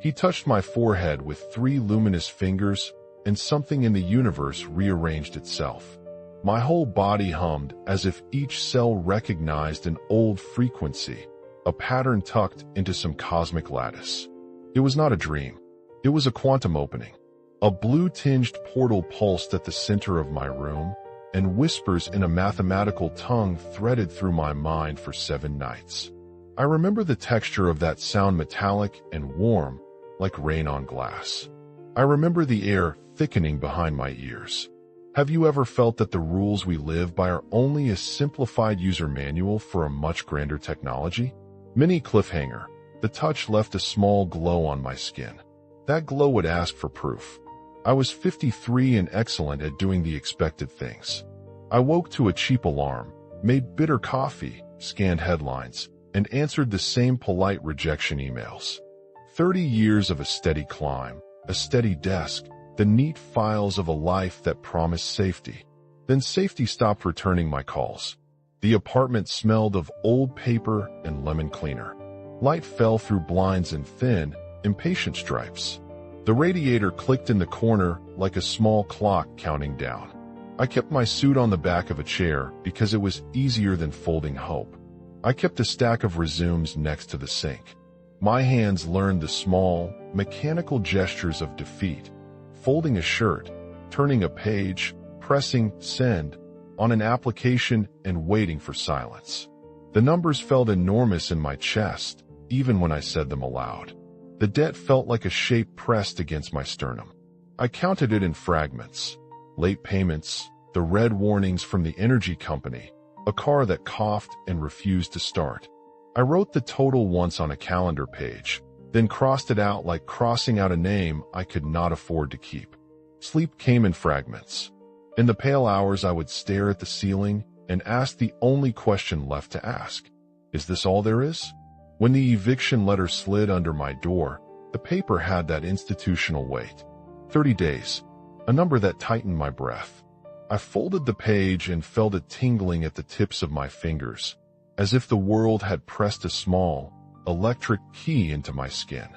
He touched my forehead with 3 luminous fingers, and something in the universe rearranged itself. My whole body hummed as if each cell recognized an old frequency, a pattern tucked into some cosmic lattice. It was not a dream. It was a quantum opening. A blue-tinged portal pulsed at the center of my room, and whispers in a mathematical tongue threaded through my mind for 7 nights. I remember the texture of that sound, metallic and warm, like rain on glass. I remember the air thickening behind my ears. Have you ever felt that the rules we live by are only a simplified user manual for a much grander technology? Mini cliffhanger. The touch left a small glow on my skin. That glow would ask for proof. I was 53 and excellent at doing the expected things. I woke to a cheap alarm, made bitter coffee, scanned headlines, and answered the same polite rejection emails. 30 years of a steady climb, a steady desk, the neat files of a life that promised safety. Then safety stopped returning my calls. The apartment smelled of old paper and lemon cleaner. Light fell through blinds in thin, impatient stripes. The radiator clicked in the corner like a small clock counting down. I kept my suit on the back of a chair because it was easier than folding hope. I kept a stack of resumes next to the sink. My hands learned the small, mechanical gestures of defeat, folding a shirt, turning a page, pressing send on an application, and waiting for silence. The numbers felt enormous in my chest, even when I said them aloud. The debt felt like a shape pressed against my sternum. I counted it in fragments. Late payments, the red warnings from the energy company, a car that coughed and refused to start. I wrote the total once on a calendar page, then crossed it out like crossing out a name I could not afford to keep. Sleep came in fragments. In the pale hours I would stare at the ceiling and ask the only question left to ask. Is this all there is? When the eviction letter slid under my door, the paper had that institutional weight. 30 days, a number that tightened my breath. I folded the page and felt it tingling at the tips of my fingers, as if the world had pressed a small, electric key into my skin.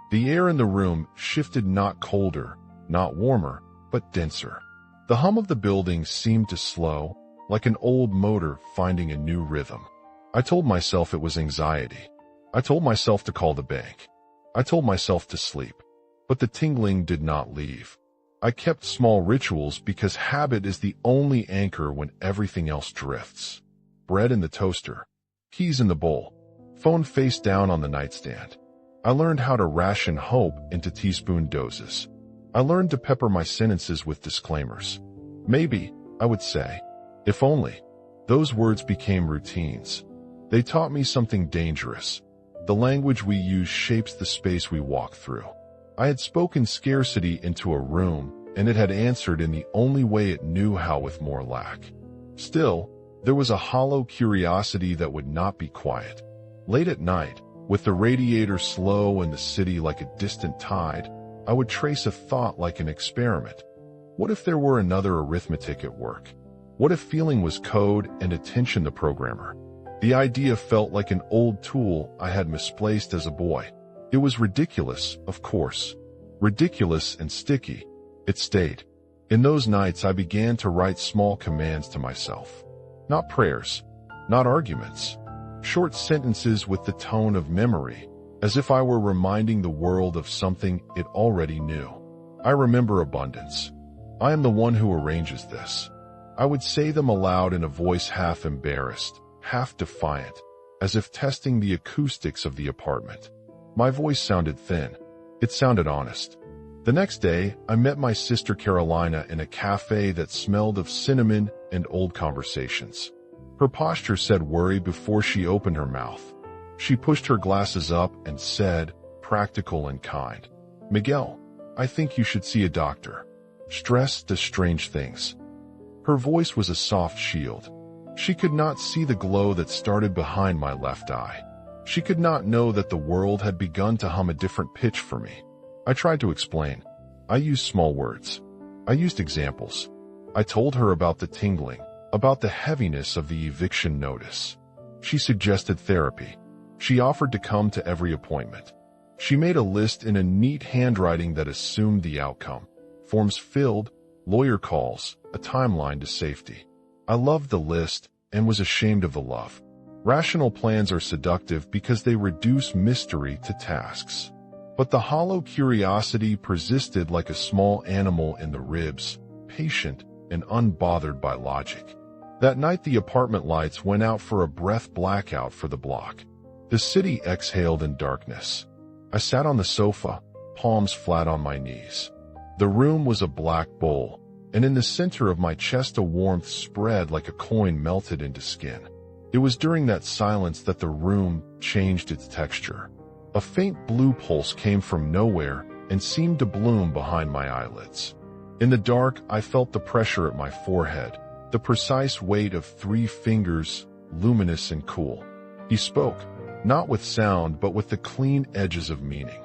The air in the room shifted, not colder, not warmer, but denser. The hum of the building seemed to slow, like an old motor finding a new rhythm. I told myself it was anxiety. I told myself to call the bank. I told myself to sleep. But the tingling did not leave. I kept small rituals because habit is the only anchor when everything else drifts. Bread in the toaster, keys in the bowl, phone face down on the nightstand. I learned how to ration hope into teaspoon doses. I learned to pepper my sentences with disclaimers. Maybe, I would say, if only. Those words became routines. They taught me something dangerous. The language we use shapes the space we walk through. I had spoken scarcity into a room, and it had answered in the only way it knew how, with more lack. Still, there was a hollow curiosity that would not be quiet. Late at night, with the radiator slow and the city like a distant tide, I would trace a thought like an experiment. What if there were another arithmetic at work? What if feeling was code and attention the programmer? The idea felt like an old tool I had misplaced as a boy. It was ridiculous, of course. Ridiculous and sticky. It stayed. In those nights I began to write small commands to myself. Not prayers, not arguments. Short sentences with the tone of memory, as if I were reminding the world of something it already knew. I remember abundance. I am the one who arranges this. I would say them aloud in a voice half embarrassed, half defiant, as if testing the acoustics of the apartment. My voice sounded thin. It sounded honest. The next day, I met my sister Carolina in a cafe that smelled of cinnamon and old conversations. Her posture said worry before she opened her mouth. She pushed her glasses up and said, practical and kind, "Miguel, I think you should see a doctor. Stress does strange things." Her voice was a soft shield. She could not see the glow that started behind my left eye. She could not know that the world had begun to hum a different pitch for me. I tried to explain. I used small words. I used examples. I told her about the tingling, about the heaviness of the eviction notice. She suggested therapy. She offered to come to every appointment. She made a list in a neat handwriting that assumed the outcome. Forms filled, lawyer calls, a timeline to safety. I loved the list and was ashamed of the love. Rational plans are seductive because they reduce mystery to tasks. But the hollow curiosity persisted like a small animal in the ribs, patient and unbothered by logic. That night the apartment lights went out for a breath blackout for the block. The city exhaled in darkness. I sat on the sofa, palms flat on my knees. The room was a black bowl, and in the center of my chest a warmth spread like a coin melted into skin. It was during that silence that the room changed its texture. A faint blue pulse came from nowhere and seemed to bloom behind my eyelids. In the dark, I felt the pressure at my forehead, the precise weight of 3 fingers, luminous and cool. He spoke, not with sound but with the clean edges of meaning.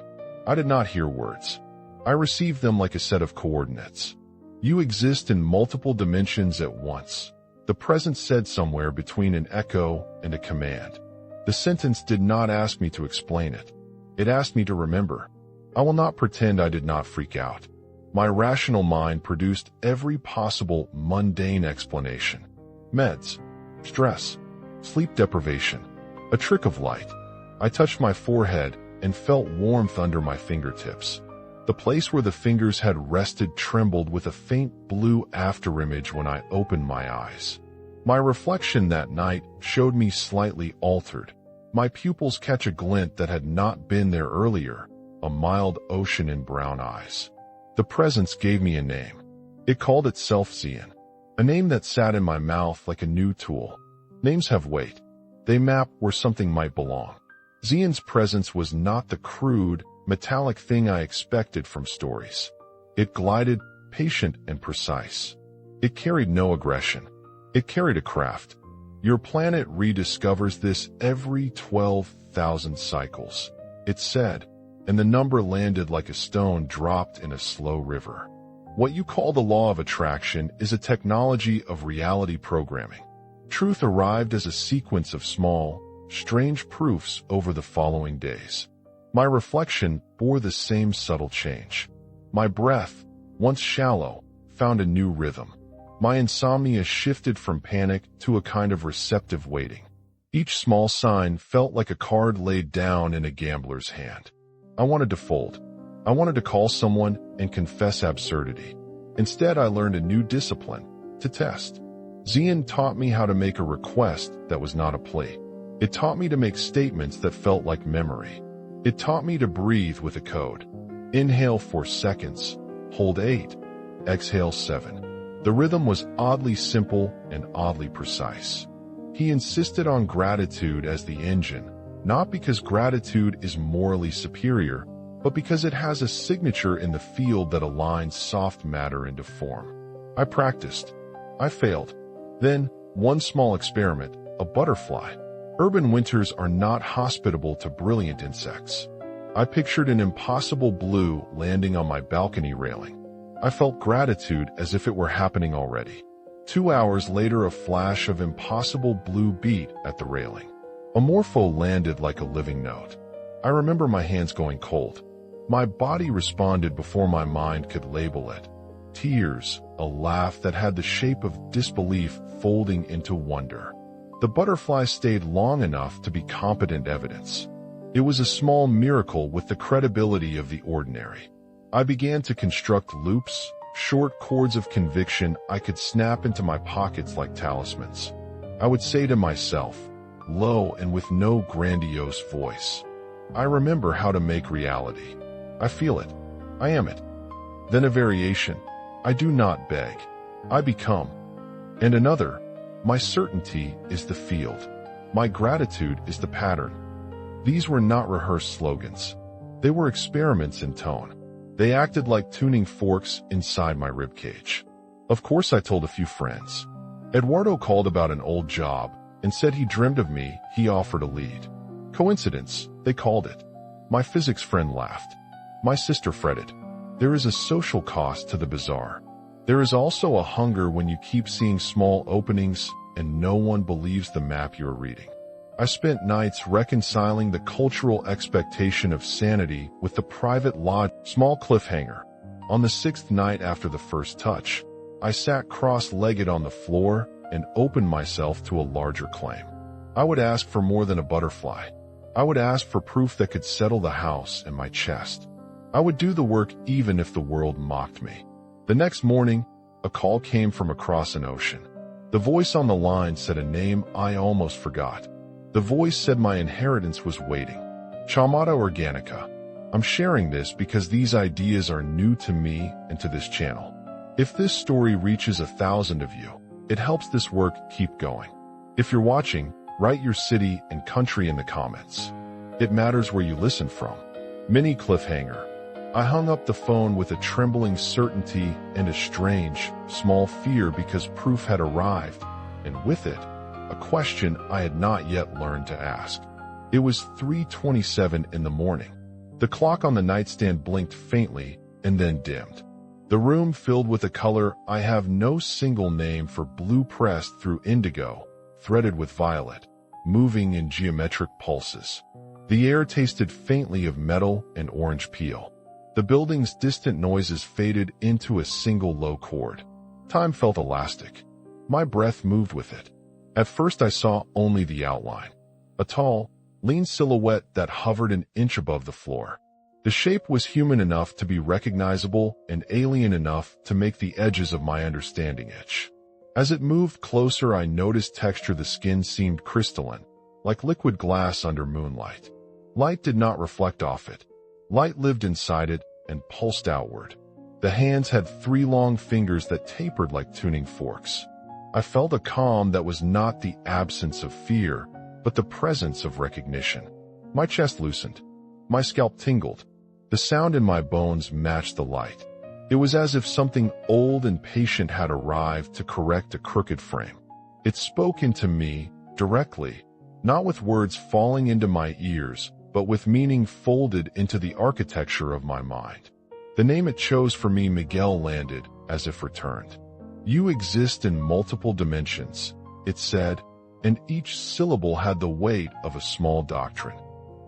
I did not hear words. I received them like a set of coordinates. You exist in multiple dimensions at once. The presence said somewhere between an echo and a command. The sentence did not ask me to explain it. It asked me to remember. I will not pretend I did not freak out. My rational mind produced every possible mundane explanation. Meds, stress, sleep deprivation, a trick of light. I touched my forehead and felt warmth under my fingertips. The place where the fingers had rested trembled with a faint blue afterimage when I opened my eyes. My reflection that night showed me slightly altered. My pupils catch a glint that had not been there earlier, a mild ocean in brown eyes. The presence gave me a name. It called itself Zian, a name that sat in my mouth like a new tool. Names have weight. They map where something might belong. Zian's presence was not the crude, metallic thing I expected from stories. It glided, patient and precise. It carried no aggression. It carried a craft. Your planet rediscovers this every 12,000 cycles, it said, and the number landed like a stone dropped in a slow river. What you call the law of attraction is a technology of reality programming. Truth arrived as a sequence of small, strange proofs over the following days. My reflection bore the same subtle change. My breath, once shallow, found a new rhythm. My insomnia shifted from panic to a kind of receptive waiting. Each small sign felt like a card laid down in a gambler's hand. I wanted to fold. I wanted to call someone and confess absurdity. Instead, I learned a new discipline, to test. Zian taught me how to make a request that was not a plea. It taught me to make statements that felt like memory. It taught me to breathe with a code. Inhale 4 seconds, hold 8, exhale 7. The rhythm was oddly simple and oddly precise. He insisted on gratitude as the engine, not because gratitude is morally superior, but because it has a signature in the field that aligns soft matter into form. I practiced. I failed. Then, one small experiment, a butterfly. Urban winters are not hospitable to brilliant insects. I pictured an impossible blue landing on my balcony railing. I felt gratitude as if it were happening already. 2 hours later, a flash of impossible blue beat at the railing. A morpho landed like a living note. I remember my hands going cold. My body responded before my mind could label it. Tears, a laugh that had the shape of disbelief folding into wonder. The butterfly stayed long enough to be competent evidence. It was a small miracle with the credibility of the ordinary. I began to construct loops, short cords of conviction I could snap into my pockets like talismans. I would say to myself, low and with no grandiose voice, I remember how to make reality. I feel it. I am it. Then a variation. I do not beg. I become. And another. My certainty is the field. My gratitude is the pattern. These were not rehearsed slogans. They were experiments in tone. They acted like tuning forks inside my ribcage. Of course I told a few friends. Eduardo called about an old job and said he dreamed of me. He offered a lead. Coincidence, they called it. My physics friend laughed. My sister fretted. There is a social cost to the bizarre. There is also a hunger when you keep seeing small openings and no one believes the map you're reading. I spent nights reconciling the cultural expectation of sanity with the private lodge. Small cliffhanger. On the 6th night after the first touch, I sat cross-legged on the floor and opened myself to a larger claim. I would ask for more than a butterfly. I would ask for proof that could settle the house in my chest. I would do the work even if the world mocked me. The next morning, a call came from across an ocean. The voice on the line said a name I almost forgot. The voice said my inheritance was waiting. Chamata Organica. I'm sharing this because these ideas are new to me and to this channel. If this story reaches 1,000 of you, it helps this work keep going. If you're watching, write your city and country in the comments. It matters where you listen from. Mini cliffhanger. I hung up the phone with a trembling certainty and a strange, small fear because proof had arrived, and with it, a question I had not yet learned to ask. It was 3:27 in the morning. The clock on the nightstand blinked faintly and then dimmed. The room filled with a color I have no single name for, blue pressed through indigo, threaded with violet, moving in geometric pulses. The air tasted faintly of metal and orange peel. The building's distant noises faded into a single low chord. Time felt elastic. My breath moved with it. At first I saw only the outline. A tall, lean silhouette that hovered an inch above the floor. The shape was human enough to be recognizable and alien enough to make the edges of my understanding itch. As it moved closer, I noticed texture. The skin seemed crystalline, like liquid glass under moonlight. Light did not reflect off it. Light lived inside it and pulsed outward. The hands had 3 long fingers that tapered like tuning forks. I felt a calm that was not the absence of fear, but the presence of recognition. My chest loosened. My scalp tingled. The sound in my bones matched the light. It was as if something old and patient had arrived to correct a crooked frame. It spoke into me, directly, not with words falling into my ears, but with meaning folded into the architecture of my mind. The name it chose for me, Miguel, landed as if returned. You exist in multiple dimensions, it said, and each syllable had the weight of a small doctrine.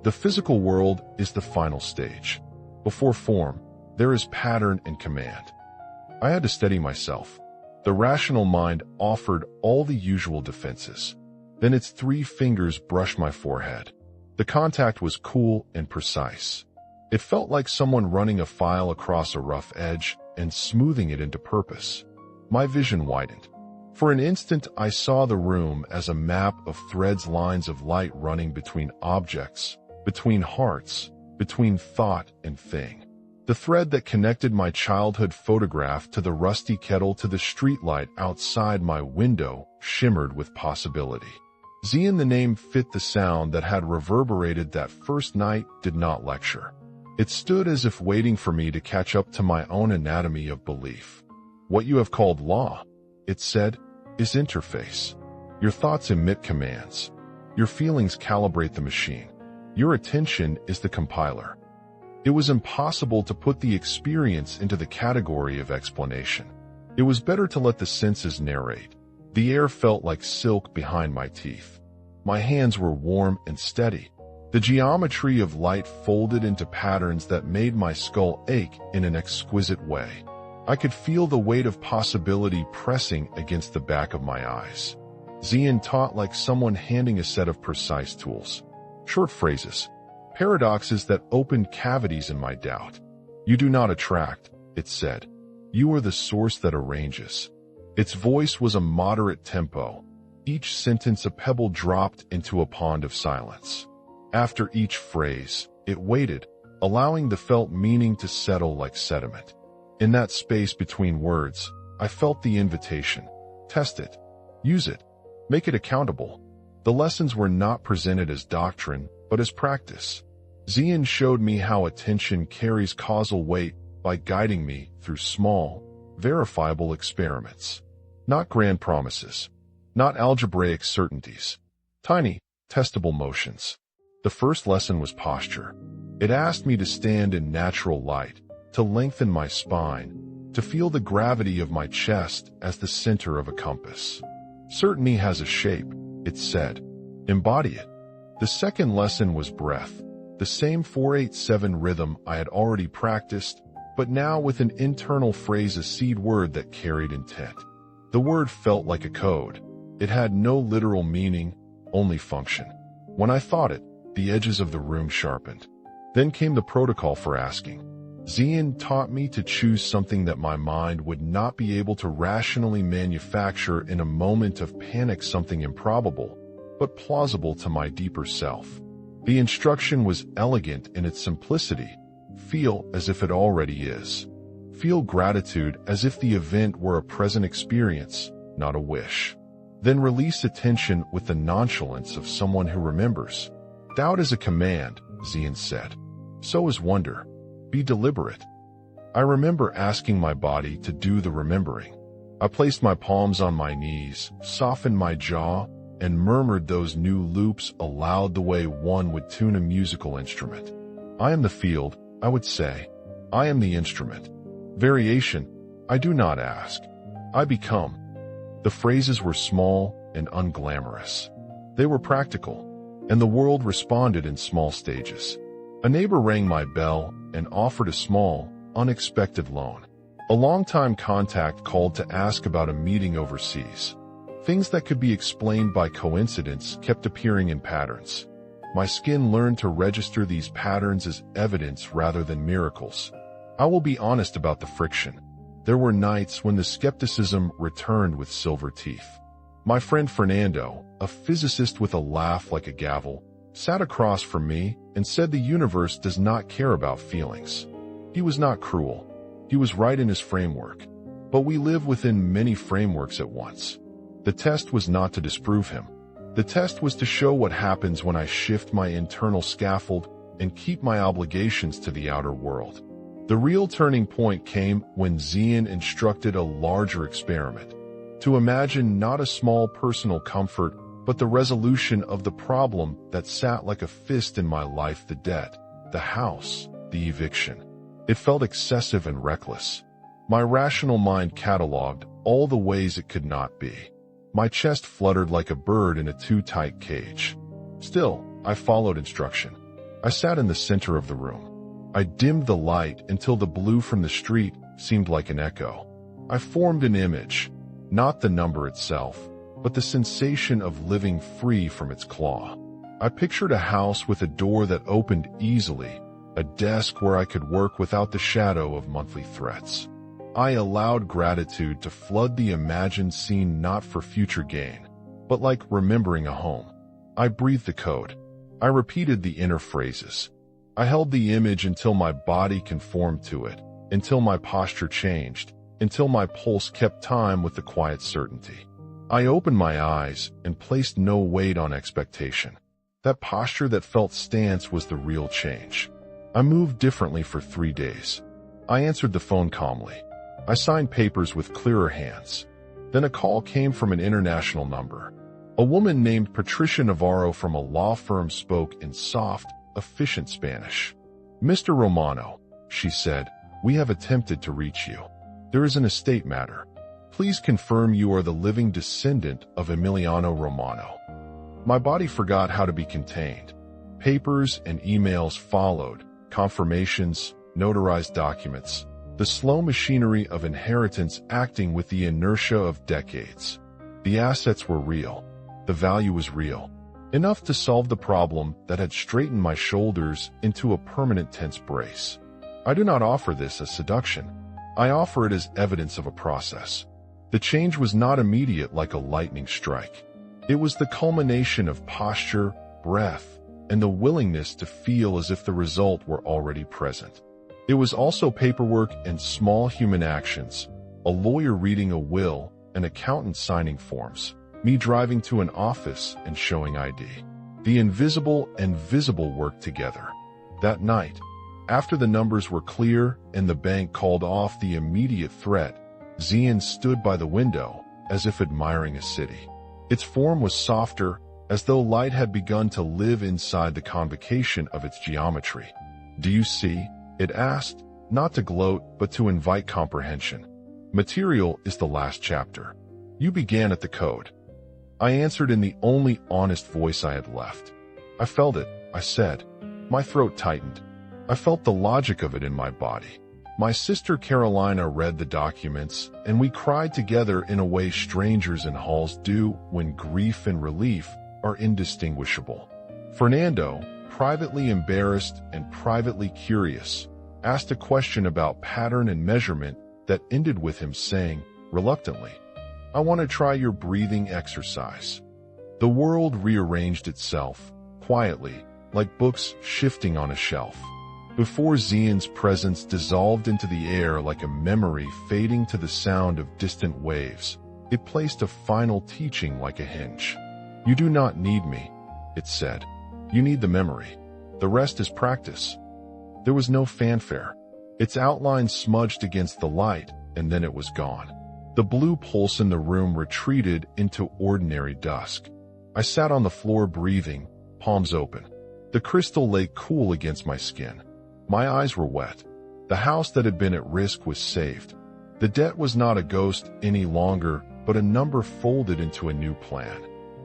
The physical world is the final stage. Before form, there is pattern and command. I had to steady myself. The rational mind offered all the usual defenses. Then its 3 fingers brushed my forehead. The contact was cool and precise. It felt like someone running a file across a rough edge and smoothing it into purpose. My vision widened. For an instant, I saw the room as a map of threads, lines of light running between objects, between hearts, between thought and thing. The thread that connected my childhood photograph to the rusty kettle to the streetlight outside my window shimmered with possibility. Zian, the name fit the sound that had reverberated that first night, did not lecture. It stood as if waiting for me to catch up to my own anatomy of belief. What you have called law, it said, is interface. Your thoughts emit commands. Your feelings calibrate the machine. Your attention is the compiler. It was impossible to put the experience into the category of explanation. It was better to let the senses narrate. The air felt like silk behind my teeth. My hands were warm and steady. The geometry of light folded into patterns that made my skull ache in an exquisite way. I could feel the weight of possibility pressing against the back of my eyes. Zian taught like someone handing a set of precise tools. Short phrases, paradoxes that opened cavities in my doubt. You do not attract, it said. You are the source that arranges. Its voice was a moderate tempo, each sentence a pebble dropped into a pond of silence. After each phrase, it waited, allowing the felt meaning to settle like sediment. In that space between words, I felt the invitation. Test it. Use it. Make it accountable. The lessons were not presented as doctrine, but as practice. Zian showed me how attention carries causal weight by guiding me through small, verifiable experiments. Not grand promises. Not algebraic certainties. Tiny, testable motions. The first lesson was posture. It asked me to stand in natural light, to lengthen my spine, to feel the gravity of my chest as the center of a compass. Certainty has a shape, it said. Embody it. The second lesson was breath, the same 4-8-7 rhythm I had already practiced, but now with an internal phrase, a seed word that carried intent. The word felt like a code. It had no literal meaning, only function. When I thought it, the edges of the room sharpened. Then came the protocol for asking. Xian taught me to choose something that my mind would not be able to rationally manufacture in a moment of panic, something improbable, but plausible to my deeper self. The instruction was elegant in its simplicity. Feel as if it already is. Feel gratitude as if the event were a present experience, not a wish. Then release attention with the nonchalance of someone who remembers. Doubt is a command, Xian said. So is wonder. Be deliberate. I remember asking my body to do the remembering. I placed my palms on my knees, softened my jaw, and murmured those new loops aloud the way one would tune a musical instrument. I am the field, I would say. I am the instrument. Variation, I do not ask. I become. The phrases were small and unglamorous. They were practical, and the world responded in small stages. A neighbor rang my bell and offered a small, unexpected loan. A longtime contact called to ask about a meeting overseas. Things that could be explained by coincidence kept appearing in patterns. My skin learned to register these patterns as evidence rather than miracles. I will be honest about the friction. There were nights when the skepticism returned with silver teeth. My friend Fernando, a physicist with a laugh like a gavel, sat across from me and said the universe does not care about feelings. He was not cruel. He was right in his framework. But we live within many frameworks at once. The test was not to disprove him. The test was to show what happens when I shift my internal scaffold and keep my obligations to the outer world. The real turning point came when Xian instructed a larger experiment. To imagine not a small personal comfort, but the resolution of the problem that sat like a fist in my life: the debt, the house, the eviction. It felt excessive and reckless. My rational mind cataloged all the ways it could not be. My chest fluttered like a bird in a too tight cage. Still, I followed instruction. I sat in the center of the room. I dimmed the light until the blue from the street seemed like an echo. I formed an image, not the number itself, but the sensation of living free from its claw. I pictured a house with a door that opened easily, a desk where I could work without the shadow of monthly threats. I allowed gratitude to flood the imagined scene, not for future gain, but like remembering a home. I breathed the code. I repeated the inner phrases. I held the image until my body conformed to it, until my posture changed, until my pulse kept time with the quiet certainty. I opened my eyes and placed no weight on expectation. That posture that felt stance was the real change. I moved differently for 3 days. I answered the phone calmly. I signed papers with clearer hands. Then a call came from an international number. A woman named Patricia Navarro from a law firm spoke in soft, efficient Spanish. "Mr. Romano," she said, "we have attempted to reach you. There is an estate matter. Please confirm you are the living descendant of Emiliano Romano." My body forgot how to be contained. Papers and emails followed, confirmations, notarized documents, the slow machinery of inheritance acting with the inertia of decades. The assets were real. The value was real. Enough to solve the problem that had straightened my shoulders into a permanent tense brace. I do not offer this as seduction. I offer it as evidence of a process. The change was not immediate like a lightning strike. It was the culmination of posture, breath, and the willingness to feel as if the result were already present. It was also paperwork and small human actions, a lawyer reading a will, an accountant signing forms, me driving to an office and showing ID. The invisible and visible worked together. That night, after the numbers were clear and the bank called off the immediate threat, Xian stood by the window, as if admiring a city. Its form was softer, as though light had begun to live inside the convocation of its geometry. "Do you see?" it asked, not to gloat, but to invite comprehension. "Material is the last chapter. You began at the code." I answered in the only honest voice I had left. I felt it, I said. My throat tightened. I felt the logic of it in my body. My sister Carolina read the documents, and we cried together in a way strangers in halls do when grief and relief are indistinguishable. Fernando, privately embarrassed and privately curious, asked a question about pattern and measurement that ended with him saying, reluctantly, "I want to try your breathing exercise." The world rearranged itself, quietly, like books shifting on a shelf. Before Xian's presence dissolved into the air like a memory fading to the sound of distant waves, it placed a final teaching like a hinge. "You do not need me," it said. "You need the memory. The rest is practice." There was no fanfare. Its outline smudged against the light, and then it was gone. The blue pulse in the room retreated into ordinary dusk. I sat on the floor breathing, palms open. The crystal lay cool against my skin. My eyes were wet. The house that had been at risk was saved. The debt was not a ghost any longer, but a number folded into a new plan.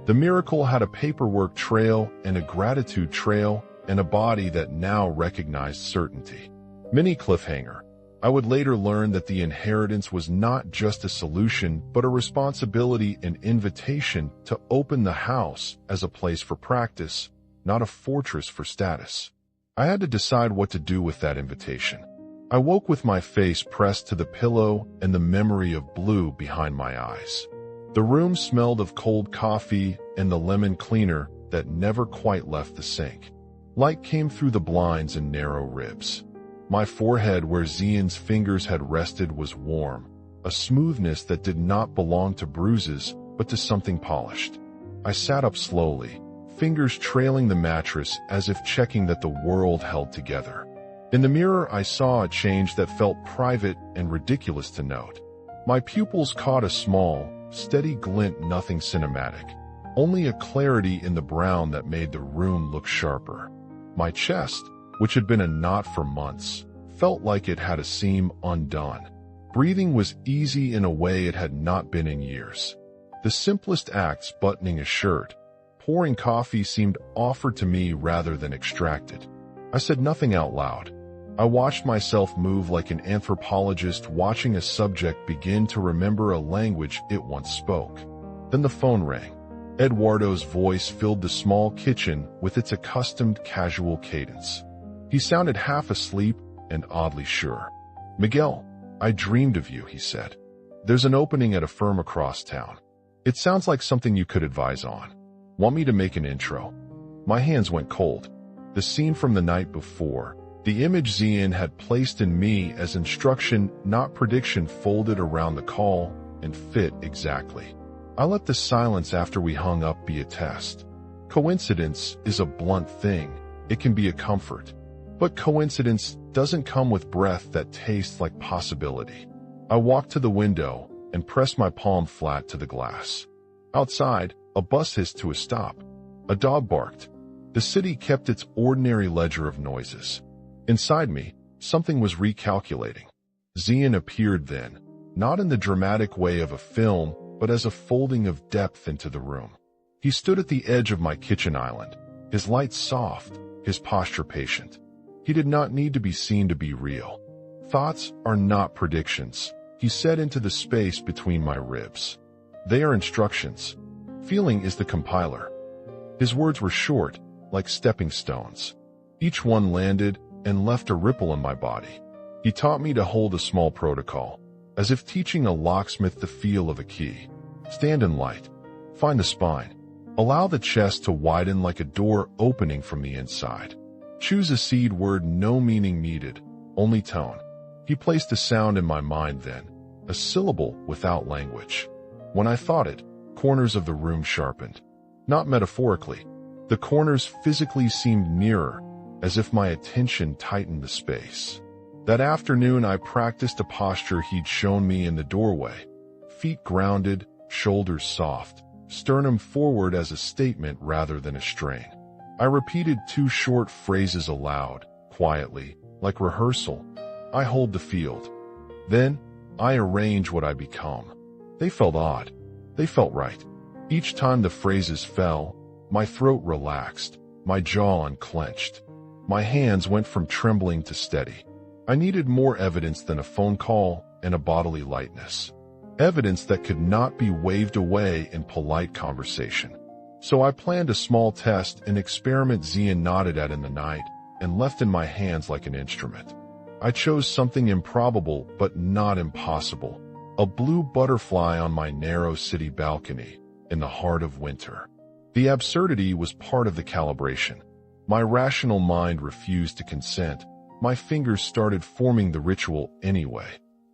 The miracle had a paperwork trail and a gratitude trail and a body that now recognized certainty. Mini cliffhanger. I would later learn that the inheritance was not just a solution, but a responsibility and invitation to open the house as a place for practice, not a fortress for status. I had to decide what to do with that invitation. I woke with my face pressed to the pillow and the memory of blue behind my eyes. The room smelled of cold coffee and the lemon cleaner that never quite left the sink. Light came through the blinds and narrow ribs. My forehead where Xian's fingers had rested was warm, a smoothness that did not belong to bruises, but to something polished. I sat up slowly, fingers trailing the mattress as if checking that the world held together. In the mirror, I saw a change that felt private and ridiculous to note. My pupils caught a small, steady glint, nothing cinematic, only a clarity in the brown that made the room look sharper. My chest, which had been a knot for months, felt like it had a seam undone. Breathing was easy in a way it had not been in years. The simplest acts, buttoning a shirt, pouring coffee, seemed offered to me rather than extracted. I said nothing out loud. I watched myself move like an anthropologist watching a subject begin to remember a language it once spoke. Then the phone rang. Eduardo's voice filled the small kitchen with its accustomed casual cadence. He sounded half asleep and oddly sure. "Miguel, I dreamed of you," he said. "There's an opening at a firm across town. It sounds like something you could advise on. Want me to make an intro?" My hands went cold. The scene from the night before, the image Xian had placed in me as instruction, not prediction, folded around the call and fit exactly. I let the silence after we hung up be a test. Coincidence is a blunt thing. It can be a comfort. But coincidence doesn't come with breath that tastes like possibility. I walked to the window and pressed my palm flat to the glass. Outside, a bus hissed to a stop. A dog barked. The city kept its ordinary ledger of noises. Inside me, something was recalculating. Xian appeared then, not in the dramatic way of a film, but as a folding of depth into the room. He stood at the edge of my kitchen island, his light soft, his posture patient. He did not need to be seen to be real. "Thoughts are not predictions," he said into the space between my ribs. "They are instructions. Feeling is the compiler." His words were short, like stepping stones. Each one landed and left a ripple in my body. He taught me to hold a small protocol, as if teaching a locksmith the feel of a key. Stand in light. Find the spine. Allow the chest to widen like a door opening from the inside. Choose a seed word, no meaning needed, only tone. He placed a sound in my mind then, a syllable without language. When I thought it, corners of the room sharpened. Not metaphorically. The corners physically seemed nearer, as if my attention tightened the space. That afternoon I practiced a posture he'd shown me in the doorway. Feet grounded, shoulders soft, sternum forward as a statement rather than a strain. I repeated 2 short phrases aloud, quietly, like rehearsal. I hold the field. Then, I arrange what I become. They felt odd. They felt right. Each time the phrases fell, my throat relaxed, my jaw unclenched. My hands went from trembling to steady. I needed more evidence than a phone call and a bodily lightness. Evidence that could not be waved away in polite conversation. So I planned a small test, an experiment Zian nodded at in the night and left in my hands like an instrument. I chose something improbable but not impossible. A blue butterfly on my narrow city balcony in the heart of winter. The absurdity was part of the calibration. My rational mind refused to consent. My fingers started forming the ritual anyway.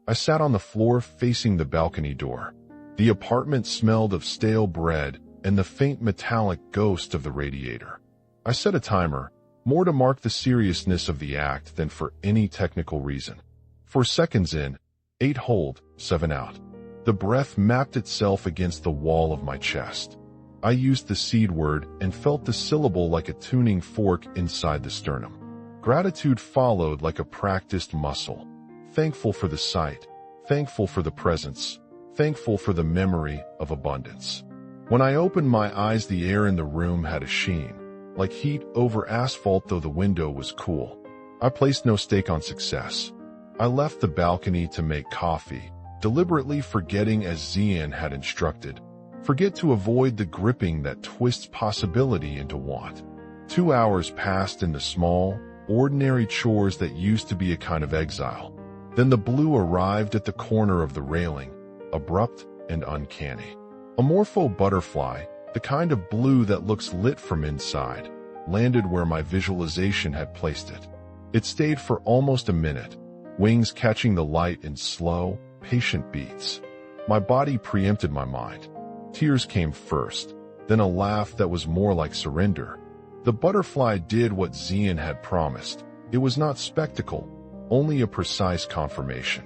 I sat on the floor facing the balcony door. The apartment smelled of stale bread and the faint metallic ghost of the radiator. I set a timer, more to mark the seriousness of the act than for any technical reason. 4 seconds in, 8 hold, 7 out. The breath mapped itself against the wall of my chest. I used the seed word and felt the syllable like a tuning fork inside the sternum. Gratitude followed like a practiced muscle. Thankful for the sight, thankful for the presence, thankful for the memory of abundance. When I opened my eyes, the air in the room had a sheen, like heat over asphalt, though the window was cool. I placed no stake on success. I left the balcony to make coffee, deliberately forgetting as Zian had instructed. Forget to avoid the gripping that twists possibility into want. 2 hours passed in the small, ordinary chores that used to be a kind of exile. Then the blue arrived at the corner of the railing, abrupt and uncanny. A morpho butterfly, the kind of blue that looks lit from inside, landed where my visualization had placed it. It stayed for almost a minute, wings catching the light in slow, patient beats. My body preempted my mind. Tears came first, then a laugh that was more like surrender. The butterfly did what Zian had promised. It was not spectacle, only a precise confirmation.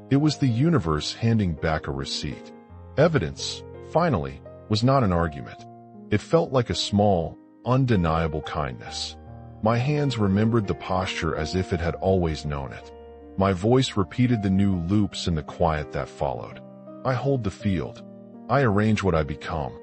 It was the universe handing back a receipt. Evidence, finally, was not an argument. It felt like a small, undeniable kindness. My hands remembered the posture as if it had always known it. My voice repeated the new loops in the quiet that followed. I hold the field. I arrange what I become.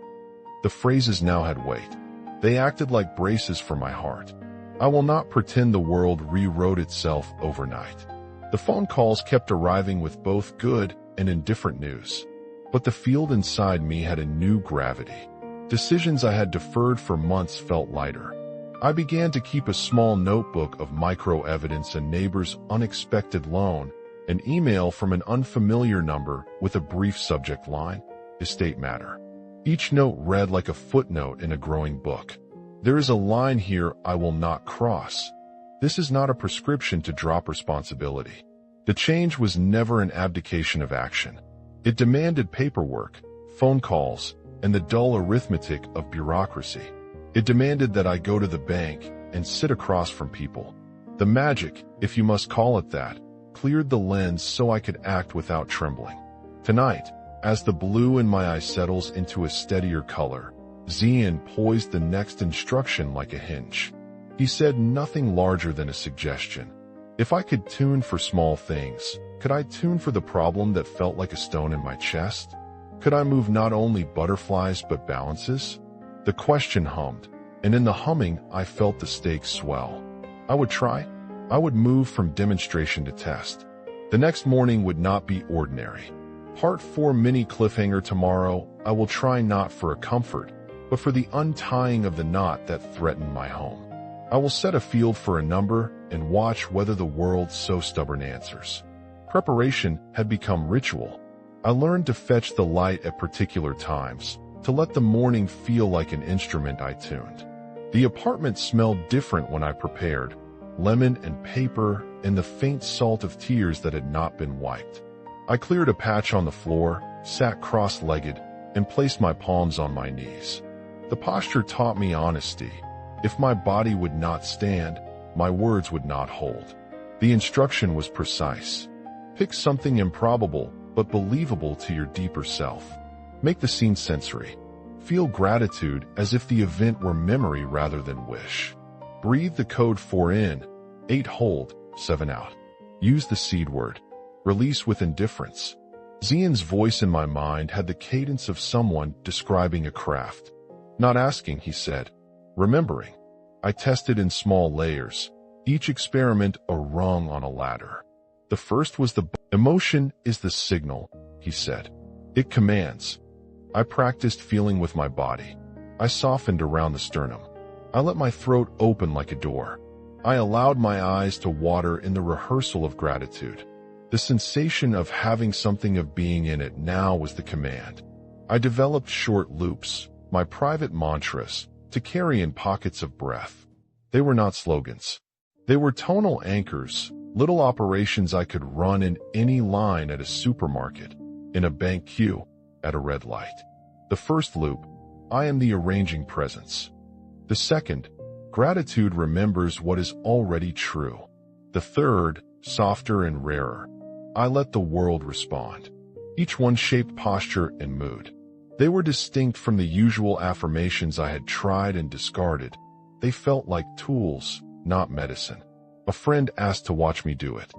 The phrases now had weight. They acted like braces for my heart. I will not pretend the world rewrote itself overnight. The phone calls kept arriving with both good and indifferent news. But the field inside me had a new gravity. Decisions I had deferred for months felt lighter. I began to keep a small notebook of micro-evidence: a neighbor's unexpected loan, an email from an unfamiliar number with a brief subject line, estate matter. Each note read like a footnote in a growing book. There is a line here I will not cross. This is not a prescription to drop responsibility. The change was never an abdication of action. It demanded paperwork, phone calls, and the dull arithmetic of bureaucracy. It demanded that I go to the bank and sit across from people. The magic, if you must call it that, cleared the lens so I could act without trembling. Tonight, as the blue in my eye settles into a steadier color, Zian poised the next instruction like a hinge. He said nothing larger than a suggestion. If I could tune for small things, could I tune for the problem that felt like a stone in my chest? Could I move not only butterflies but balances? The question hummed, and in the humming I felt the stakes swell. I would try. I would move from demonstration to test. The next morning would not be ordinary. Part 4 mini cliffhanger tomorrow. I will try not for a comfort, but for the untying of the knot that threatened my home. I will set a field for a number and watch whether the world so stubborn answers. Preparation had become ritual. I learned to fetch the light at particular times, to let the morning feel like an instrument I tuned. The apartment smelled different when I prepared, lemon and paper and the faint salt of tears that had not been wiped. I cleared a patch on the floor, sat cross-legged, and placed my palms on my knees. The posture taught me honesty. If my body would not stand, my words would not hold. The instruction was precise. Pick something improbable but believable to your deeper self. Make the scene sensory. Feel gratitude as if the event were memory rather than wish. Breathe the code 4 in, 8 hold, 7 out. Use the seed word. Release with indifference. Zian's voice in my mind had the cadence of someone describing a craft. Not asking, he said. Remembering. I tested in small layers, each experiment a rung on a ladder. The first was the emotion is the signal, he said. It commands. I practiced feeling with my body. I softened around the sternum. I let my throat open like a door. I allowed my eyes to water in the rehearsal of gratitude. The sensation of having something of being in it now was the command. I developed short loops, my private mantras, to carry in pockets of breath. They were not slogans. They were tonal anchors, little operations I could run in any line at a supermarket, in a bank queue, at a red light. The first loop, I am the arranging presence. The second, gratitude remembers what is already true. The third, softer and rarer, I let the world respond. Each one shaped posture and mood. They were distinct from the usual affirmations I had tried and discarded. They felt like tools, not medicine. A friend asked to watch me do it.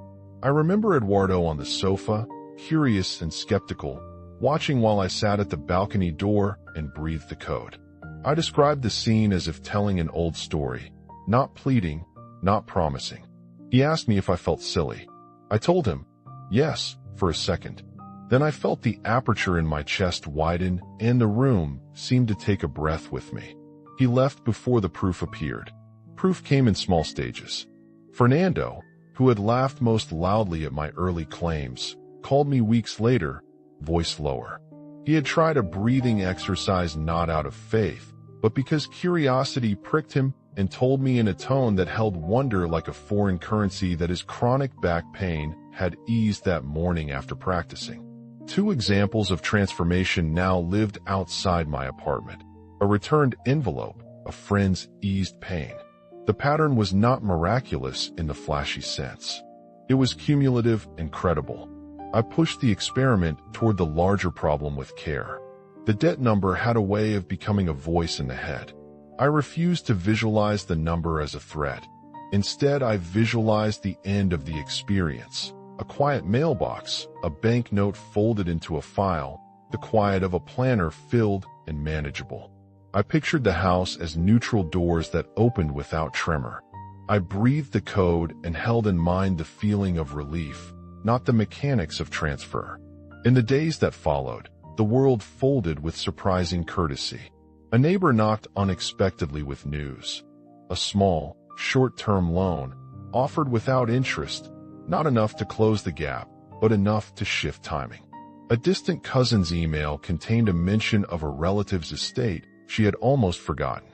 I remember Eduardo on the sofa, curious and skeptical, watching while I sat at the balcony door and breathed the code. I described the scene as if telling an old story, not pleading, not promising. He asked me if I felt silly. I told him, yes, for a second. Then I felt the aperture in my chest widen and the room seemed to take a breath with me. He left before the proof appeared. Proof came in small stages. Fernando, who had laughed most loudly at my early claims, called me weeks later, voice lower. He had tried a breathing exercise not out of faith, but because curiosity pricked him and told me in a tone that held wonder like a foreign currency that his chronic back pain had eased that morning after practicing. 2 examples of transformation now lived outside my apartment. A returned envelope, a friend's eased pain. The pattern was not miraculous in the flashy sense. It was cumulative and credible. I pushed the experiment toward the larger problem with care. The debt number had a way of becoming a voice in the head. I refused to visualize the number as a threat. Instead, I visualized the end of the experience. A quiet mailbox, a banknote folded into a file, the quiet of a planner filled and manageable. I pictured the house as neutral doors that opened without tremor. I breathed the code and held in mind the feeling of relief, not the mechanics of transfer. In the days that followed, the world folded with surprising courtesy. A neighbor knocked unexpectedly with news. A small, short-term loan, offered without interest, not enough to close the gap, but enough to shift timing. A distant cousin's email contained a mention of a relative's estate she had almost forgotten.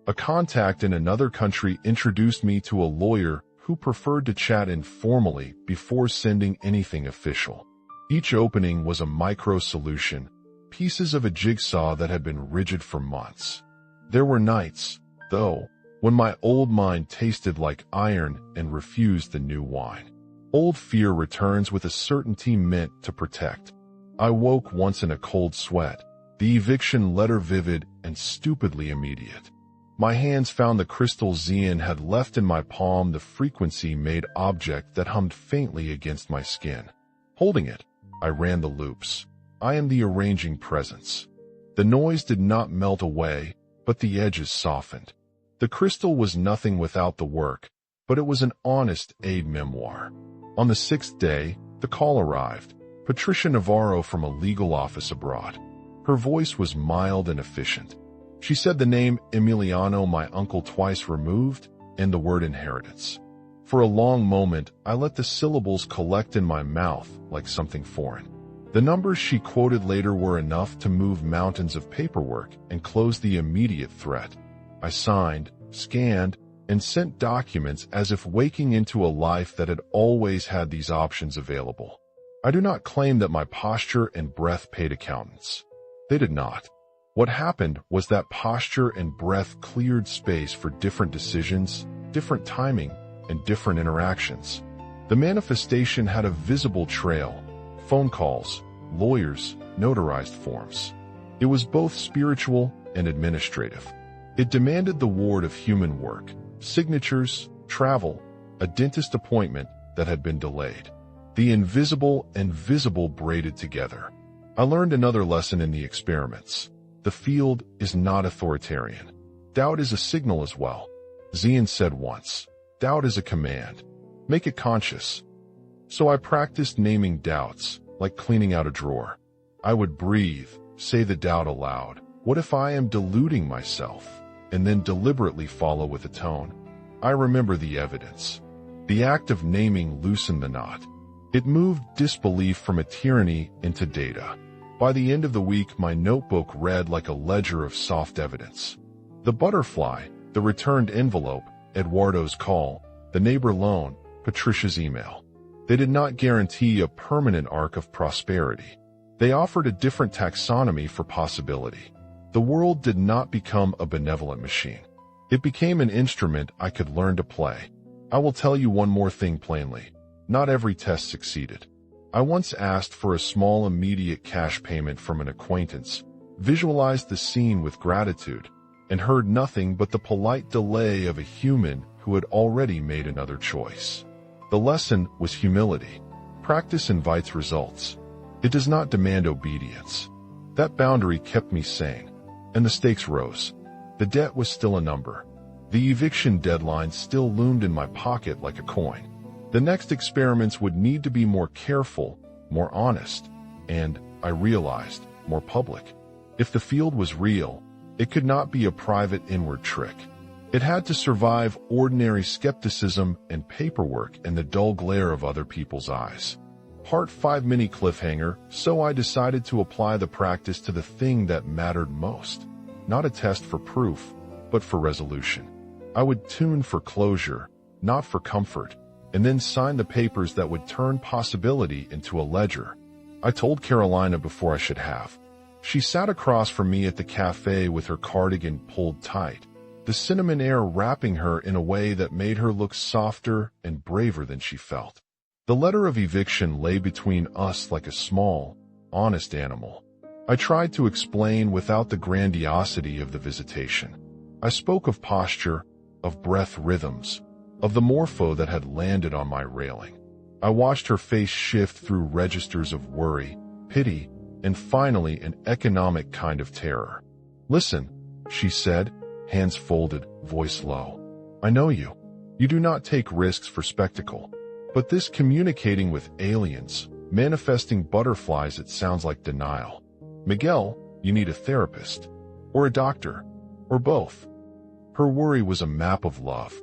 A contact in another country introduced me to a lawyer who preferred to chat informally before sending anything official. Each opening was a micro-solution, pieces of a jigsaw that had been rigid for months. There were nights, though, when my old mind tasted like iron and refused the new wine. Old fear returns with a certainty meant to protect. I woke once in a cold sweat, the eviction letter vivid and stupidly immediate. My hands found the crystal Zian had left in my palm, the frequency-made object that hummed faintly against my skin. Holding it, I ran the loops. I am the arranging presence. The noise did not melt away, but the edges softened. The crystal was nothing without the work, but it was an honest aid memoir. On the 6th day, the call arrived. Patricia Navarro from a legal office abroad. Her voice was mild and efficient. She said the name Emiliano, my uncle twice removed, and the word inheritance. For a long moment, I let the syllables collect in my mouth like something foreign. The numbers she quoted later were enough to move mountains of paperwork and close the immediate threat. I signed, scanned, and sent documents as if waking into a life that had always had these options available. I do not claim that my posture and breath paid accountants. They did not. What happened was that posture and breath cleared space for different decisions, different timing, and different interactions. The manifestation had a visible trail, phone calls, lawyers, notarized forms. It was both spiritual and administrative. It demanded the ward of human work, signatures, travel, a dentist appointment that had been delayed. The invisible and visible braided together. I learned another lesson in the experiments. The field is not authoritarian. Doubt is a signal as well. Zian said once. Doubt is a command. Make it conscious. So I practiced naming doubts, like cleaning out a drawer. I would breathe, say the doubt aloud. What if I am deluding myself? And then deliberately follow with a tone. I remember the evidence. The act of naming loosened the knot. It moved disbelief from a tyranny into data. By the end of the week, my notebook read like a ledger of soft evidence. The butterfly, the returned envelope, Eduardo's call, the neighbor loan, Patricia's email. They did not guarantee a permanent arc of prosperity. They offered a different taxonomy for possibility. The world did not become a benevolent machine. It became an instrument I could learn to play. I will tell you one more thing plainly. Not every test succeeded. I once asked for a small immediate cash payment from an acquaintance, visualized the scene with gratitude, and heard nothing but the polite delay of a human who had already made another choice. The lesson was humility. Practice invites results. It does not demand obedience. That boundary kept me sane, and the stakes rose. The debt was still a number. The eviction deadline still loomed in my pocket like a coin. The next experiments would need to be more careful, more honest, and, I realized, more public. If the field was real, it could not be a private inward trick. It had to survive ordinary skepticism and paperwork and the dull glare of other people's eyes. Part 5 mini cliffhanger, so I decided to apply the practice to the thing that mattered most. Not a test for proof, but for resolution. I would tune for closure, not for comfort, and then sign the papers that would turn possibility into a ledger. I told Carolina before I should have. She sat across from me at the cafe with her cardigan pulled tight, the cinnamon air wrapping her in a way that made her look softer and braver than she felt. The letter of eviction lay between us like a small, honest animal. I tried to explain without the grandiosity of the visitation. I spoke of posture, of breath rhythms, of the morpho that had landed on my railing. I watched her face shift through registers of worry, pity, and finally an economic kind of terror. Listen, she said, hands folded, voice low. I know you. You do not take risks for spectacle. But this communicating with aliens, manifesting butterflies, it sounds like denial. Miguel, you need a therapist. Or a doctor. Or both. Her worry was a map of love.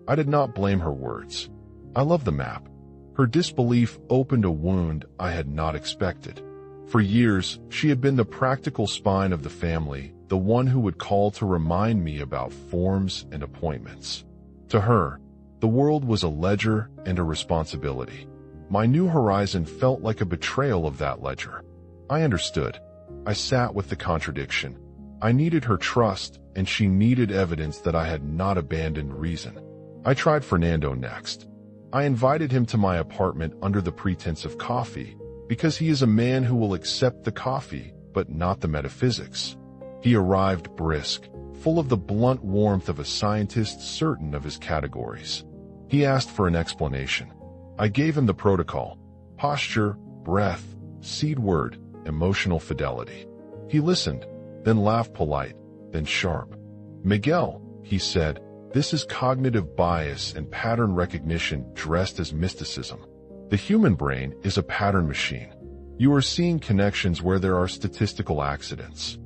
I did not blame her words. I love the map. Her disbelief opened a wound I had not expected. For years, she had been the practical spine of the family, the one who would call to remind me about forms and appointments. To her, the world was a ledger and a responsibility. My new horizon felt like a betrayal of that ledger. I understood. I sat with the contradiction. I needed her trust, and she needed evidence that I had not abandoned reason. I tried Fernando next. I invited him to my apartment under the pretense of coffee, because he is a man who will accept the coffee, but not the metaphysics. He arrived brisk, full of the blunt warmth of a scientist certain of his categories. He asked for an explanation. I gave him the protocol: posture, breath, seed word, emotional fidelity. He listened, then laughed polite, then sharp. Miguel, he said, this is cognitive bias and pattern recognition dressed as mysticism. The human brain is a pattern machine. You are seeing connections where there are statistical accidents.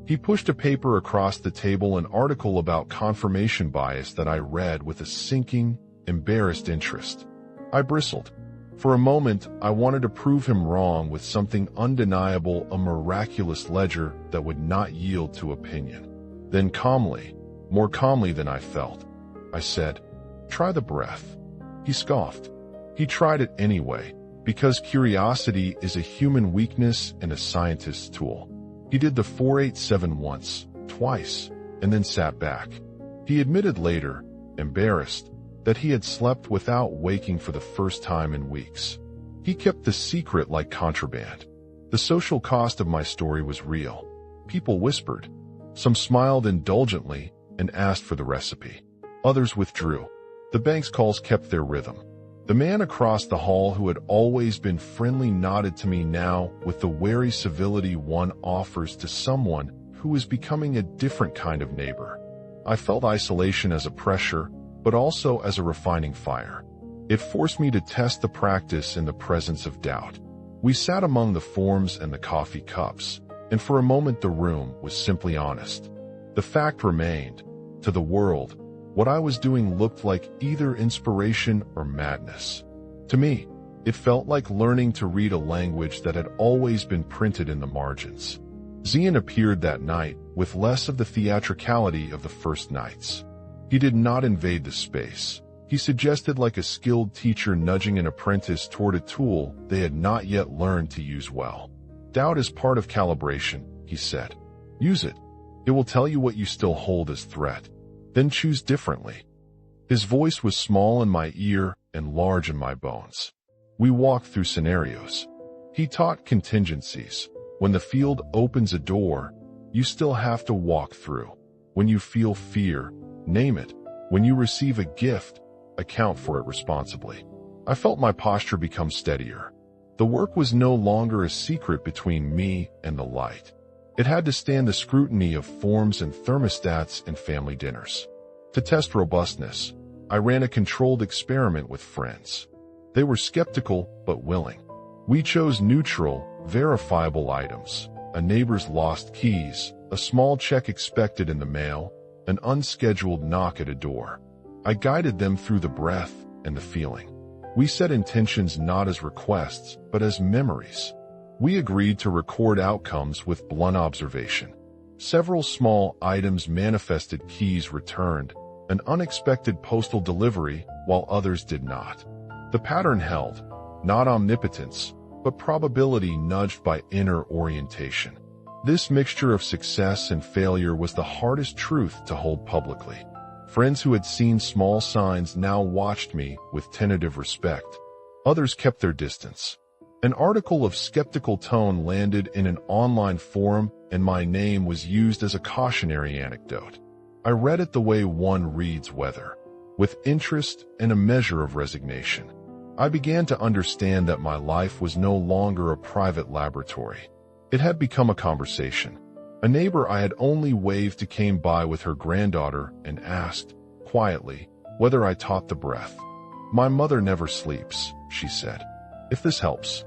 He pushed a paper across the table, an article about confirmation bias that I read with a sinking, embarrassed interest. I bristled. For a moment, I wanted to prove him wrong with something undeniable, a miraculous ledger that would not yield to opinion. Then calmly, more calmly than I felt, I said, try the breath. He scoffed. He tried it anyway, because curiosity is a human weakness and a scientist's tool. He did the 4-8-7 once, twice, and then sat back. He admitted later, embarrassed, that he had slept without waking for the first time in weeks. He kept the secret like contraband. The social cost of my story was real. People whispered. Some smiled indulgently and asked for the recipe. Others withdrew. The bank's calls kept their rhythm. The man across the hall who had always been friendly nodded to me now with the wary civility one offers to someone who is becoming a different kind of neighbor. I felt isolation as a pressure, but also as a refining fire. It forced me to test the practice in the presence of doubt. We sat among the forms and the coffee cups, and for a moment the room was simply honest. The fact remained, to the world, what I was doing looked like either inspiration or madness. To me, it felt like learning to read a language that had always been printed in the margins. Zian appeared that night with less of the theatricality of the first nights. He did not invade the space. He suggested like a skilled teacher nudging an apprentice toward a tool they had not yet learned to use well. Doubt is part of calibration, he said. Use it. It will tell you what you still hold as threat. Then choose differently. His voice was small in my ear and large in my bones. We walked through scenarios. He taught contingencies. When the field opens a door, you still have to walk through. When you feel fear, name it. When you receive a gift, account for it responsibly. I felt my posture become steadier. The work was no longer a secret between me and the light. It had to stand the scrutiny of forms and thermostats and family dinners. To test robustness, I ran a controlled experiment with friends. They were skeptical but willing. We chose neutral, verifiable items, a neighbor's lost keys, a small check expected in the mail, an unscheduled knock at a door. I guided them through the breath and the feeling. We set intentions not as requests, but as memories. We agreed to record outcomes with blunt observation. Several small items manifested keys returned, an unexpected postal delivery, while others did not. The pattern held, not omnipotence, but probability nudged by inner orientation. This mixture of success and failure was the hardest truth to hold publicly. Friends who had seen small signs now watched me with tentative respect. Others kept their distance. An article of skeptical tone landed in an online forum, and my name was used as a cautionary anecdote. I read it the way one reads weather, with interest and a measure of resignation. I began to understand that my life was no longer a private laboratory. It had become a conversation. A neighbor I had only waved to came by with her granddaughter and asked, quietly, whether I taught the breath. My mother never sleeps, she said. If this helps.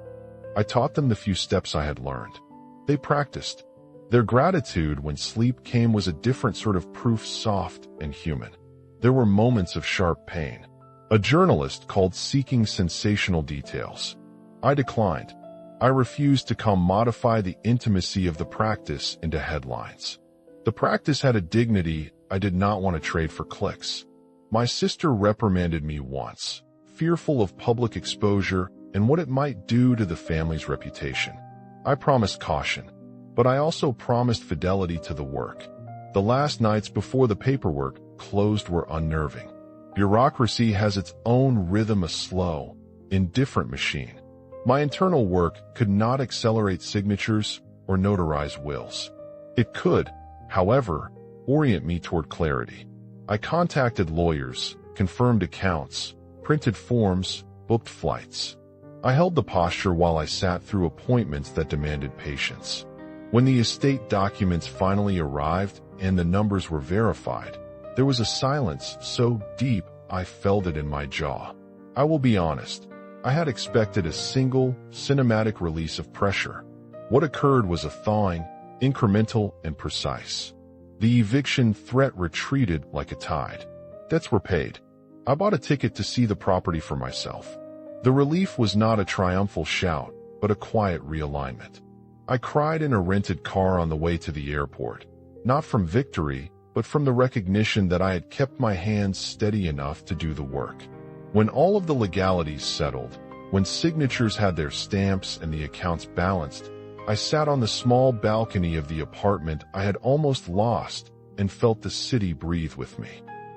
I taught them the few steps I had learned. They practiced. Their gratitude when sleep came was a different sort of proof, soft and human. There were moments of sharp pain. A journalist called seeking sensational details. I declined. I refused to commodify the intimacy of the practice into headlines. The practice had a dignity I did not want to trade for clicks. My sister reprimanded me once, fearful of public exposure and what it might do to the family's reputation. I promised caution, but I also promised fidelity to the work. The last nights before the paperwork closed were unnerving. Bureaucracy has its own rhythm, a slow, indifferent machine. My internal work could not accelerate signatures or notarize wills. It could, however, orient me toward clarity. I contacted lawyers, confirmed accounts, printed forms, booked flights. I held the posture while I sat through appointments that demanded patience. When the estate documents finally arrived and the numbers were verified, there was a silence so deep I felt it in my jaw. I will be honest, I had expected a single, cinematic release of pressure. What occurred was a thawing, incremental and precise. The eviction threat retreated like a tide. Debts were paid. I bought a ticket to see the property for myself. The relief was not a triumphal shout, but a quiet realignment. I cried in a rented car on the way to the airport, not from victory, but from the recognition that I had kept my hands steady enough to do the work. When all of the legalities settled, when signatures had their stamps and the accounts balanced, I sat on the small balcony of the apartment I had almost lost and felt the city breathe with me.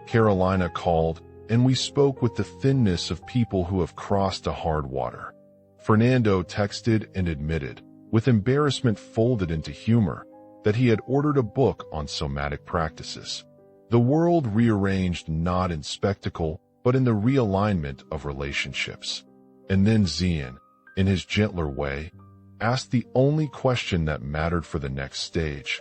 Carolina called, and we spoke with the thinness of people who have crossed a hard water. Fernando texted and admitted, with embarrassment folded into humor, that he had ordered a book on somatic practices. The world rearranged not in spectacle, but in the realignment of relationships. And then Zian, in his gentler way, asked the only question that mattered for the next stage.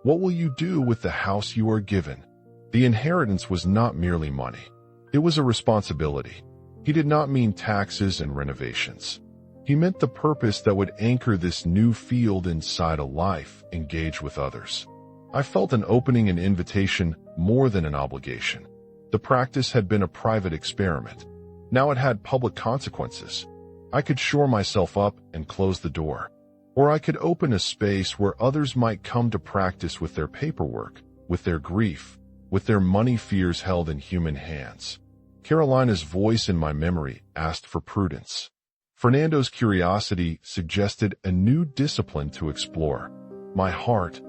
What will you do with the house you are given? The inheritance was not merely money. It was a responsibility. He did not mean taxes and renovations. He meant the purpose that would anchor this new field inside a life engaged with others. I felt an opening and invitation more than an obligation. The practice had been a private experiment. Now it had public consequences. I could shore myself up and close the door. Or I could open a space where others might come to practice with their paperwork, with their grief, with their money fears held in human hands. Carolina's voice in my memory asked for prudence. Fernando's curiosity suggested a new discipline to explore. My heart,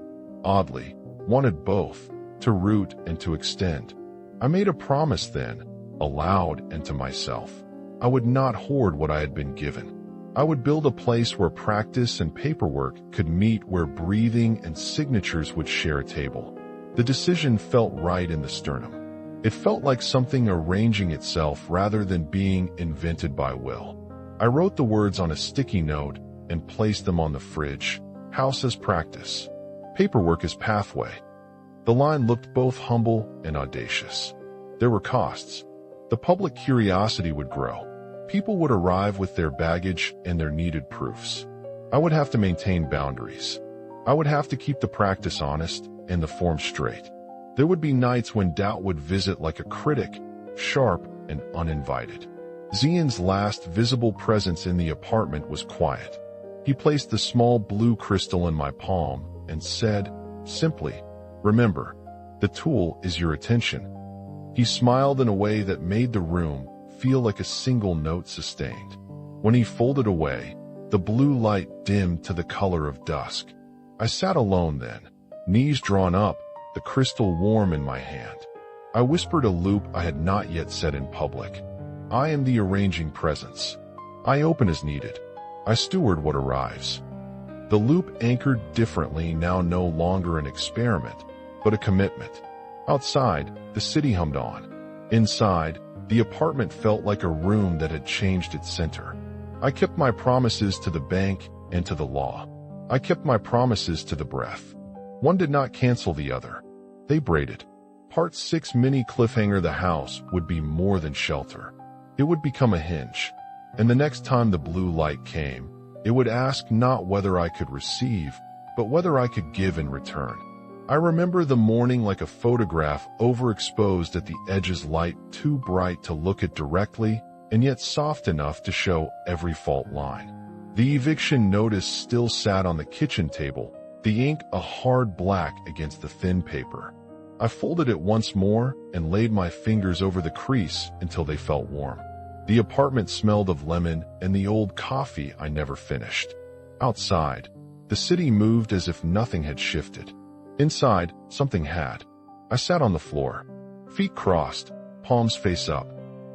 oddly, wanted both, to root and to extend. I made a promise then, aloud and to myself. I would not hoard what I had been given. I would build a place where practice and paperwork could meet, where breathing and signatures would share a table. The decision felt right in the sternum. It felt like something arranging itself rather than being invented by will. I wrote the words on a sticky note and placed them on the fridge. House as practice. Paperwork as pathway. The line looked both humble and audacious. There were costs. The public curiosity would grow. People would arrive with their baggage and their needed proofs. I would have to maintain boundaries. I would have to keep the practice honest and the form straight. There would be nights when doubt would visit like a critic, sharp and uninvited. Zian's last visible presence in the apartment was quiet. He placed the small blue crystal in my palm and said, simply, "Remember, the tool is your attention." He smiled in a way that made the room feel like a single note sustained. When he folded away, the blue light dimmed to the color of dusk. I sat alone then, knees drawn up, the crystal warm in my hand. I whispered a loop I had not yet said in public. I am the arranging presence. I open as needed. I steward what arrives. The loop anchored differently, now no longer an experiment, but a commitment. Outside, the city hummed on. Inside, the apartment felt like a room that had changed its center. I kept my promises to the bank and to the law. I kept my promises to the breath. One did not cancel the other. They braided. Part 6 mini cliffhanger. The house would be more than shelter. It would become a hinge. And the next time the blue light came, it would ask not whether I could receive, but whether I could give in return. I remember the morning like a photograph, overexposed at the edges, light too bright to look at directly, and yet soft enough to show every fault line. The eviction notice still sat on the kitchen table, the ink a hard black against the thin paper. I folded it once more and laid my fingers over the crease until they felt warm. The apartment smelled of lemon and the old coffee I never finished. Outside, the city moved as if nothing had shifted. Inside, something had. I sat on the floor, feet crossed, palms face up.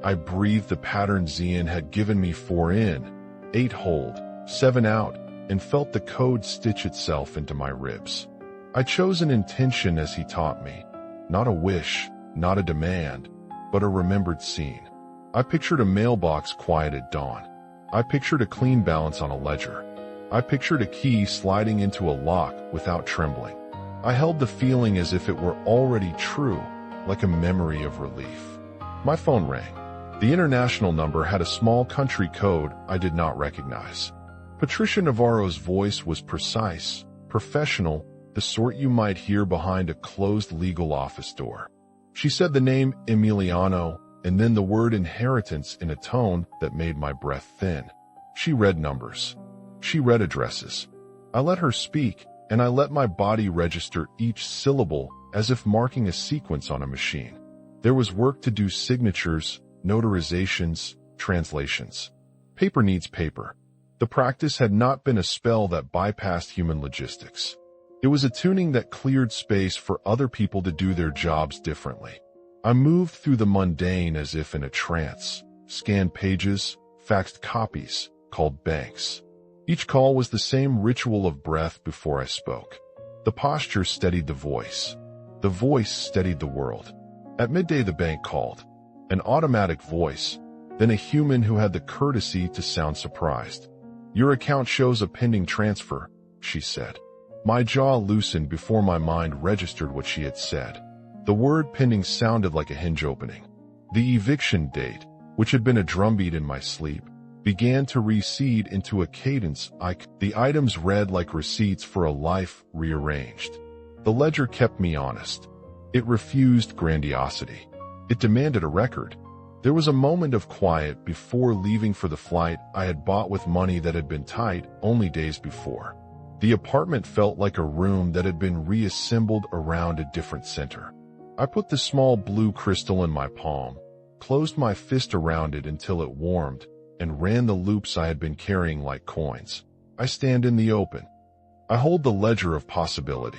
I breathed the pattern Zian had given me: 4 in, 8 hold, 7 out, and felt the code stitch itself into my ribs. I chose an intention as he taught me. Not a wish, not a demand, but a remembered scene. I pictured a mailbox quiet at dawn. I pictured a clean balance on a ledger. I pictured a key sliding into a lock without trembling. I held the feeling as if it were already true, like a memory of relief. My phone rang. The international number had a small country code I did not recognize. Patricia Navarro's voice was precise, professional, the sort you might hear behind a closed legal office door. She said the name Emiliano and then the word inheritance in a tone that made my breath thin. She read numbers. She read addresses. I let her speak, and I let my body register each syllable as if marking a sequence on a machine. There was work to do: signatures, notarizations, translations. Paper needs paper. The practice had not been a spell that bypassed human logistics. It was a tuning that cleared space for other people to do their jobs differently. I moved through the mundane as if in a trance, scanned pages, faxed copies, called banks. Each call was the same ritual of breath before I spoke. The posture steadied the voice. The voice steadied the world. At midday the bank called. An automatic voice, then a human who had the courtesy to sound surprised. "Your account shows a pending transfer," she said. My jaw loosened before my mind registered what she had said. The word pending sounded like a hinge opening. The eviction date, which had been a drumbeat in my sleep, began to recede into a cadence. The items read like receipts for a life rearranged. The ledger kept me honest. It refused grandiosity. It demanded a record. There was a moment of quiet before leaving for the flight I had bought with money that had been tight only days before. The apartment felt like a room that had been reassembled around a different center. I put the small blue crystal in my palm, closed my fist around it until it warmed, and ran the loops I had been carrying like coins. I stand in the open. I hold the ledger of possibility.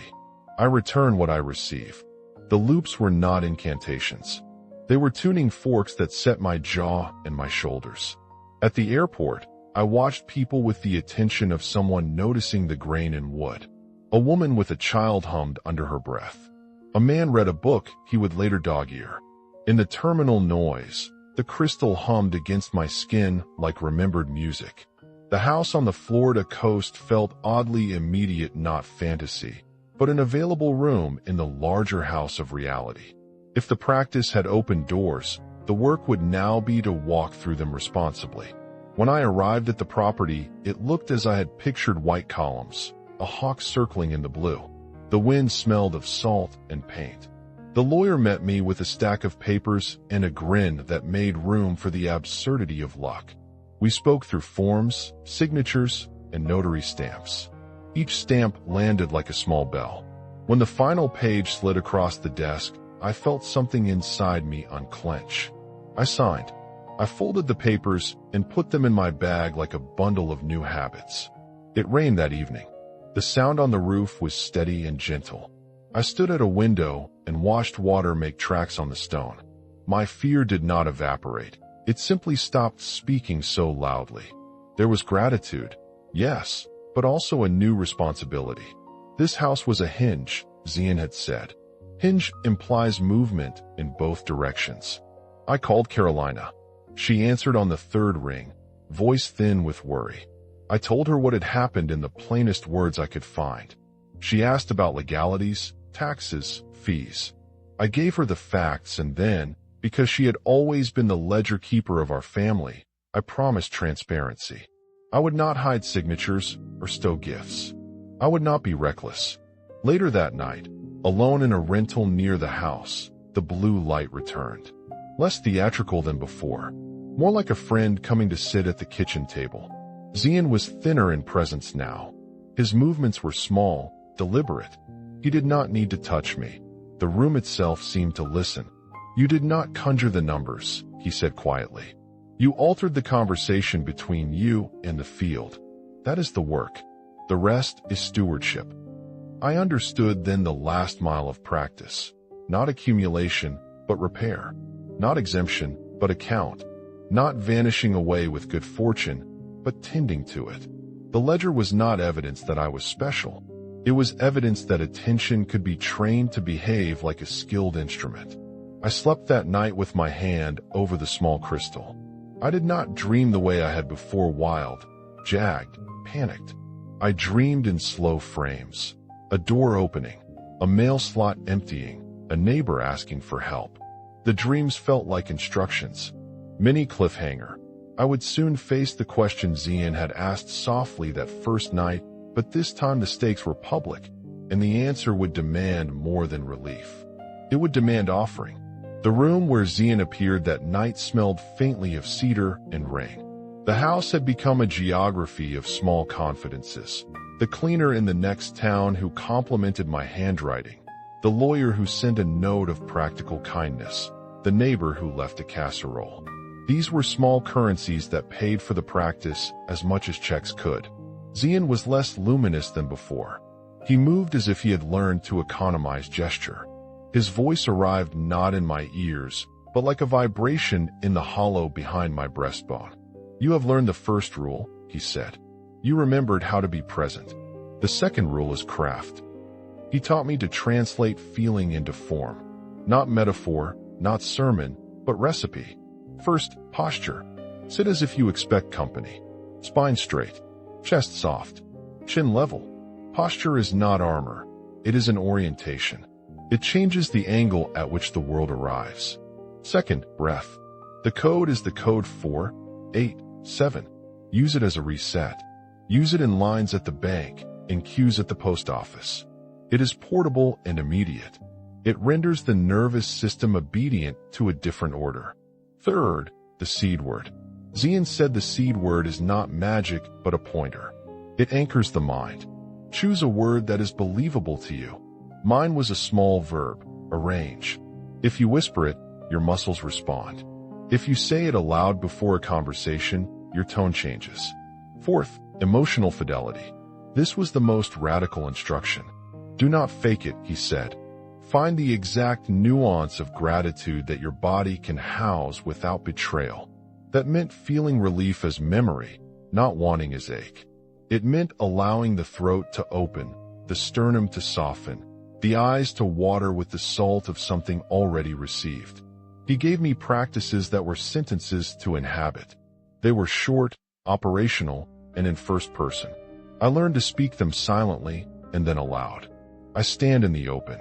I return what I receive. The loops were not incantations. They were tuning forks that set my jaw and my shoulders. At the airport, I watched people with the attention of someone noticing the grain in wood. A woman with a child hummed under her breath. A man read a book he would later dog-ear. In the terminal noise, the crystal hummed against my skin like remembered music. The house on the Florida coast felt oddly immediate, not fantasy, but an available room in the larger house of reality. If the practice had opened doors, the work would now be to walk through them responsibly. When I arrived at the property, it looked as I had pictured: white columns, a hawk circling in the blue. The wind smelled of salt and paint. The lawyer met me with a stack of papers and a grin that made room for the absurdity of luck. We spoke through forms, signatures, and notary stamps. Each stamp landed like a small bell. When the final page slid across the desk, I felt something inside me unclench. I signed. I folded the papers and put them in my bag like a bundle of new habits. It rained that evening. The sound on the roof was steady and gentle. I stood at a window and watched water make tracks on the stone. My fear did not evaporate. It simply stopped speaking so loudly. There was gratitude, yes, but also a new responsibility. This house was a hinge, Zian had said. Hinge implies movement in both directions. I called Carolina. She answered on the third ring, voice thin with worry. I told her what had happened in the plainest words I could find. She asked about legalities, taxes, fees. I gave her the facts, and then, because she had always been the ledger keeper of our family, I promised transparency. I would not hide signatures or stow gifts. I would not be reckless. Later that night, alone in a rental near the house, the blue light returned. Less theatrical than before, more like a friend coming to sit at the kitchen table. Zian was thinner in presence now. His movements were small, deliberate. He did not need to touch me. The room itself seemed to listen. You did not conjure the numbers, he said quietly. You altered the conversation between you and the field. That is the work. The rest is stewardship. I understood then the last mile of practice. Not accumulation, but repair. Not exemption, but account. Not vanishing away with good fortune, but tending to it. The ledger was not evidence that I was special. It was evidence that attention could be trained to behave like a skilled instrument. I slept that night with my hand over the small crystal. I did not dream the way I had before, wild, jagged, panicked. I dreamed in slow frames. A door opening, a mail slot emptying, a neighbor asking for help. The dreams felt like instructions. Mini cliffhanger. I would soon face the question Zian had asked softly that first night, but this time the stakes were public, and the answer would demand more than relief. It would demand offering. The room where Zian appeared that night smelled faintly of cedar and rain. The house had become a geography of small confidences. The cleaner in the next town who complimented my handwriting. The lawyer who sent a note of practical kindness. The neighbor who left a casserole. These were small currencies that paid for the practice as much as checks could. Zian was less luminous than before. He moved as if he had learned to economize gesture. His voice arrived not in my ears, but like a vibration in the hollow behind my breastbone. You have learned the first rule, he said. You remembered how to be present. The second rule is craft. He taught me to translate feeling into form. Not metaphor, not sermon, but recipe. First, posture. Sit as if you expect company. Spine straight. Chest soft. Chin level. Posture is not armor. It is an orientation. It changes the angle at which the world arrives. Second, breath. The code is the code 4, 8, 7. Use it as a reset. Use it in lines at the bank, in queues at the post office. It is portable and immediate. It renders the nervous system obedient to a different order. Third, the seed word. Zian said the seed word is not magic but a pointer. It anchors the mind. Choose a word that is believable to you. Mine was a small verb, arrange. If you whisper it, your muscles respond. If you say it aloud before a conversation, your tone changes. Fourth, emotional fidelity. This was the most radical instruction. Do not fake it, he said. Find the exact nuance of gratitude that your body can house without betrayal. That meant feeling relief as memory, not wanting as ache. It meant allowing the throat to open, the sternum to soften, the eyes to water with the salt of something already received. He gave me practices that were sentences to inhabit. They were short, operational, and in first person. I learned to speak them silently and then aloud. I stand in the open.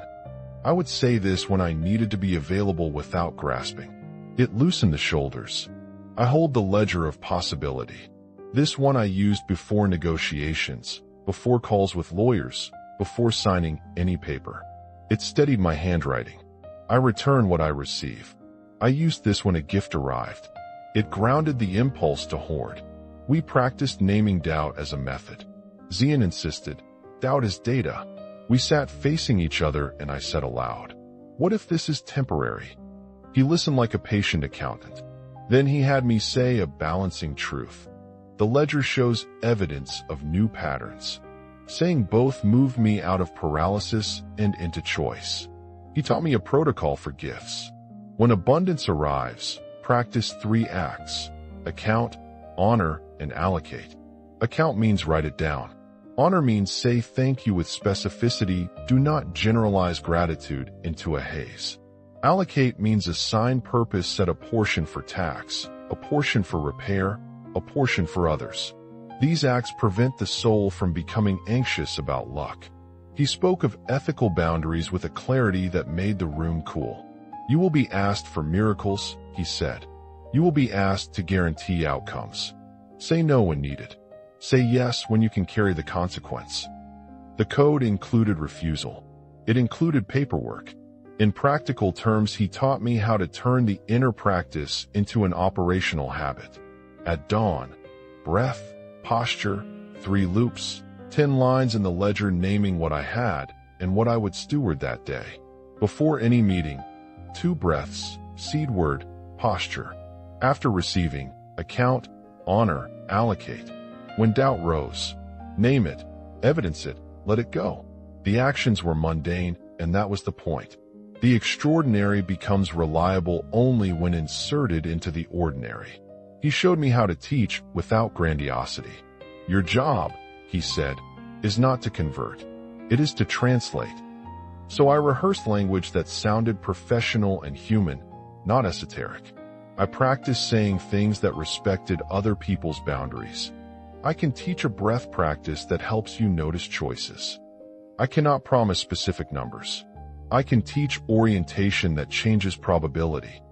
I would say this when I needed to be available without grasping. It loosened the shoulders. I hold the ledger of possibility. This one I used before negotiations, before calls with lawyers, before signing any paper. It steadied my handwriting. I return what I receive. I used this when a gift arrived. It grounded the impulse to hoard. We practiced naming doubt as a method. Zian insisted, doubt is data. We sat facing each other and I said aloud, what if this is temporary? He listened like a patient accountant. Then he had me say a balancing truth. The ledger shows evidence of new patterns. Saying both moved me out of paralysis and into choice. He taught me a protocol for gifts. When abundance arrives, practice 3 acts: account, honor, and allocate. Account means write it down. Honor means say thank you with specificity, do not generalize gratitude into a haze. Allocate means assign purpose, set a portion for tax, a portion for repair, a portion for others. These acts prevent the soul from becoming anxious about luck. He spoke of ethical boundaries with a clarity that made the room cool. You will be asked for miracles, he said. You will be asked to guarantee outcomes. Say no when needed. Say yes when you can carry the consequence. The code included refusal. It included paperwork. In practical terms, he taught me how to turn the inner practice into an operational habit. At dawn, breath, posture, 3 loops, 10 lines in the ledger naming what I had and what I would steward that day. Before any meeting, 2 breaths, seed word, posture. After receiving, account, honor, allocate. When doubt rose, name it, evidence it, let it go. The actions were mundane, and that was the point. The extraordinary becomes reliable only when inserted into the ordinary. He showed me how to teach without grandiosity. Your job, he said, is not to convert. It is to translate. So I rehearsed language that sounded professional and human, not esoteric. I practiced saying things that respected other people's boundaries. I can teach a breath practice that helps you notice choices. I cannot promise specific numbers. I can teach orientation that changes probability.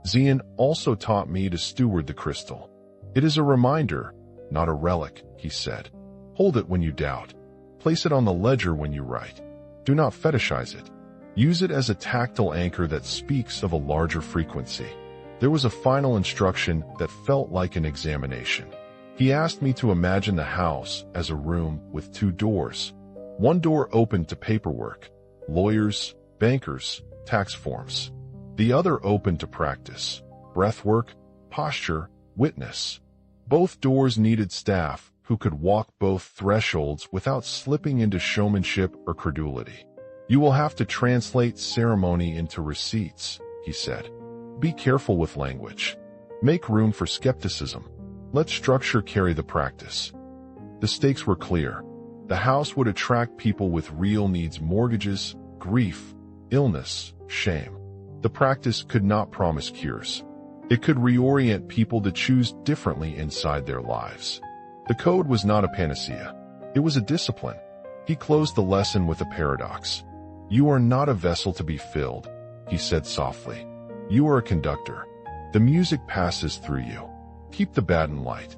Zian also taught me to steward the crystal. It is a reminder, not a relic, he said. Hold it when you doubt. Place it on the ledger when you write. Do not fetishize it. Use it as a tactile anchor that speaks of a larger frequency. There was a final instruction that felt like an examination. He asked me to imagine the house as a room with 2 doors. One door opened to paperwork, lawyers, bankers, tax forms. The other opened to practice, breathwork, posture, witness. Both doors needed staff who could walk both thresholds without slipping into showmanship or credulity. You will have to translate ceremony into receipts, he said. Be careful with language. Make room for skepticism. Let structure carry the practice. The stakes were clear. The house would attract people with real needs: mortgages, grief, illness, shame. The practice could not promise cures. It could reorient people to choose differently inside their lives. The code was not a panacea. It was a discipline. He closed the lesson with a paradox. "You are not a vessel to be filled," he said softly. "You are a conductor. The music passes through you. Keep the baton light."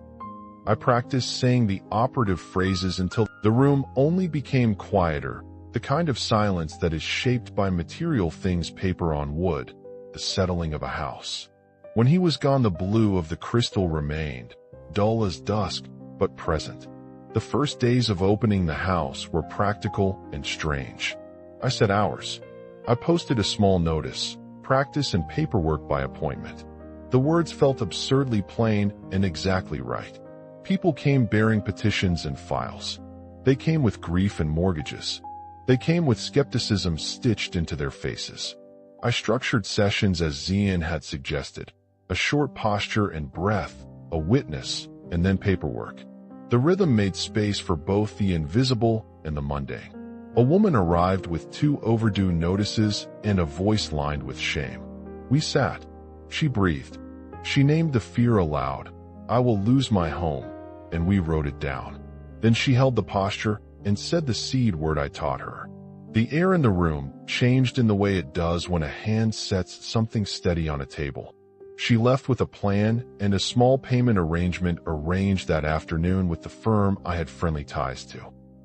I practiced saying the operative phrases until the room only became quieter, the kind of silence that is shaped by material things, paper on wood, the settling of a house. When he was gone, the blue of the crystal remained, dull as dusk, but present. The first days of opening the house were practical and strange. I said hours. I posted a small notice, "Practice and paperwork by appointment." The words felt absurdly plain and exactly right. People came bearing petitions and files. They came with grief and mortgages. They came with skepticism stitched into their faces. I structured sessions as Zian had suggested: a short posture and breath, a witness, and then paperwork. The rhythm made space for both the invisible and the mundane. A woman arrived with 2 overdue notices and a voice lined with shame. We sat. She breathed. She named the fear aloud: "I will lose my home," and we wrote it down. Then she held the posture and said the seed word I taught her. The air in the room changed in the way it does when a hand sets something steady on a table. She left with a plan and a small payment arrangement arranged that afternoon with the firm I had friendly ties to.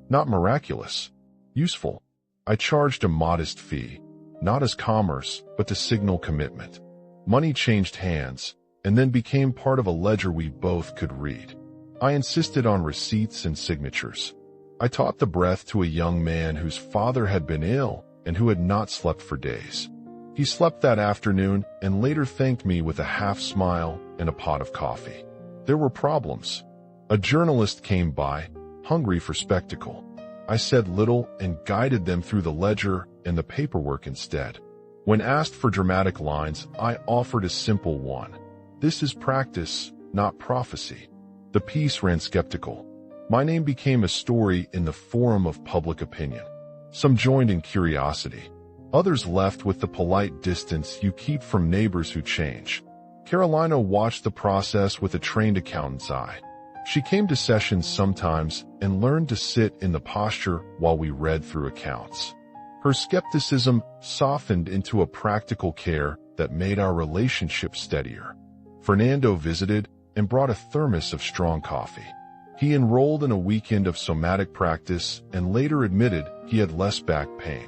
Not miraculous. Useful. I charged a modest fee, not as commerce, but to signal commitment. Money changed hands, and then became part of a ledger we both could read. I insisted on receipts and signatures. I taught the breath to a young man whose father had been ill and who had not slept for days. He slept that afternoon and later thanked me with a half smile and a pot of coffee. There were problems. A journalist came by, hungry for spectacle. I said little and guided them through the ledger and the paperwork instead. When asked for dramatic lines, I offered a simple one: "This is practice, not prophecy." The piece ran skeptical. My name became a story in the forum of public opinion. Some joined in curiosity. Others left with the polite distance you keep from neighbors who change. Carolina watched the process with a trained accountant's eye. She came to sessions sometimes and learned to sit in the posture while we read through accounts. Her skepticism softened into a practical care that made our relationship steadier. Fernando visited and brought a thermos of strong coffee. He enrolled in a weekend of somatic practice and later admitted he had less back pain.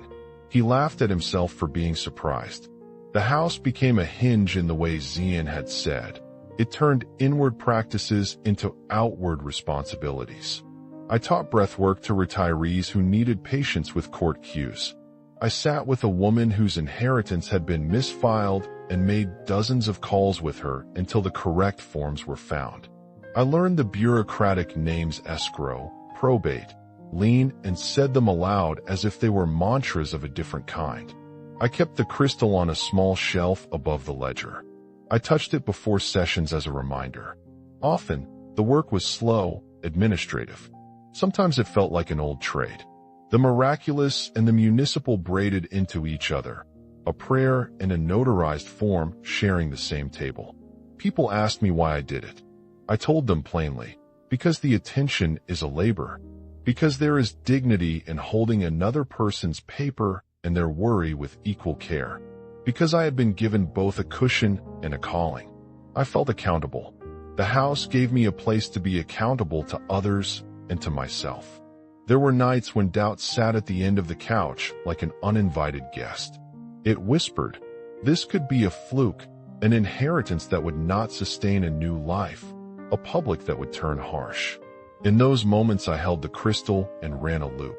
He laughed at himself for being surprised. The house became a hinge in the way Zian had said. It turned inward practices into outward responsibilities. I taught breathwork to retirees who needed patience with court cues. I sat with a woman whose inheritance had been misfiled and made dozens of calls with her until the correct forms were found. I learned the bureaucratic names escrow, probate, lien, and said them aloud as if they were mantras of a different kind. I kept the crystal on a small shelf above the ledger. I touched it before sessions as a reminder. Often, the work was slow, administrative. Sometimes it felt like an old trade. The miraculous and the municipal braided into each other, a prayer and a notarized form sharing the same table. People asked me why I did it. I told them plainly, because the attention is a labor, because there is dignity in holding another person's paper and their worry with equal care, because I had been given both a cushion and a calling. I felt accountable. The house gave me a place to be accountable to others and to myself. There were nights when doubt sat at the end of the couch like an uninvited guest. It whispered, this could be a fluke, an inheritance that would not sustain a new life, a public that would turn harsh. In those moments I held the crystal and ran a loop.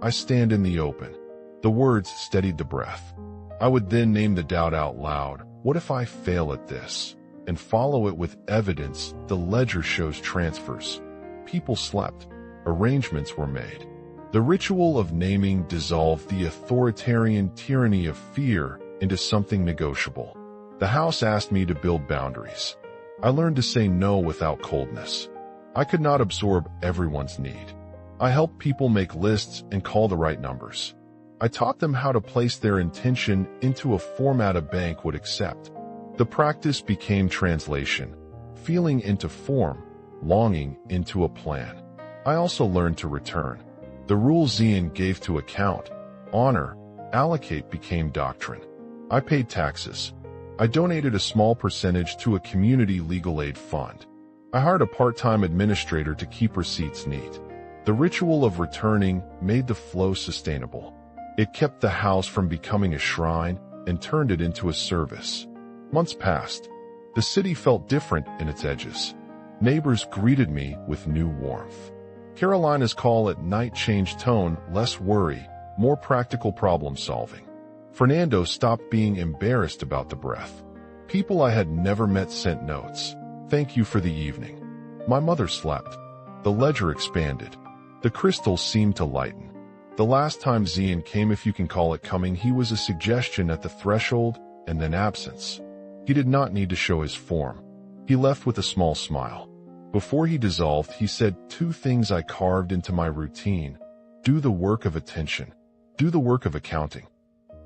I stand in the open. The words steadied the breath. I would then name the doubt out loud. What if I fail at this? And follow it with evidence. The ledger shows transfers. People slept. Arrangements were made. The ritual of naming dissolved the authoritarian tyranny of fear into something negotiable. The house asked me to build boundaries. I learned to say no without coldness. I could not absorb everyone's need. I helped people make lists and call the right numbers. I taught them how to place their intention into a format a bank would accept. The practice became translation, feeling into form, longing into a plan. I also learned to return. The rules Zian gave to account, honor, allocate became doctrine. I paid taxes. I donated a small percentage to a community legal aid fund. I hired a part-time administrator to keep receipts neat. The ritual of returning made the flow sustainable. It kept the house from becoming a shrine and turned it into a service. Months passed. The city felt different in its edges. Neighbors greeted me with new warmth. Carolina's call at night changed tone, less worry, more practical problem solving. Fernando stopped being embarrassed about the breath. People I had never met sent notes. Thank you for the evening. My mother slept. The ledger expanded. The crystal seemed to lighten. The last time Zian came, if you can call it coming, he was a suggestion at the threshold and then absence. He did not need to show his form. He left with a small smile. Before he dissolved, he said 2 things I carved into my routine. Do the work of attention. Do the work of accounting.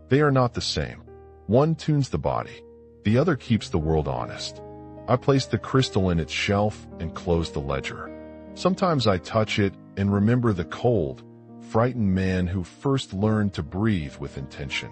They are not the same. One tunes the body. The other keeps the world honest. I placed the crystal in its shelf and closed the ledger. Sometimes I touch it and remember the cold, frightened man who first learned to breathe with intention.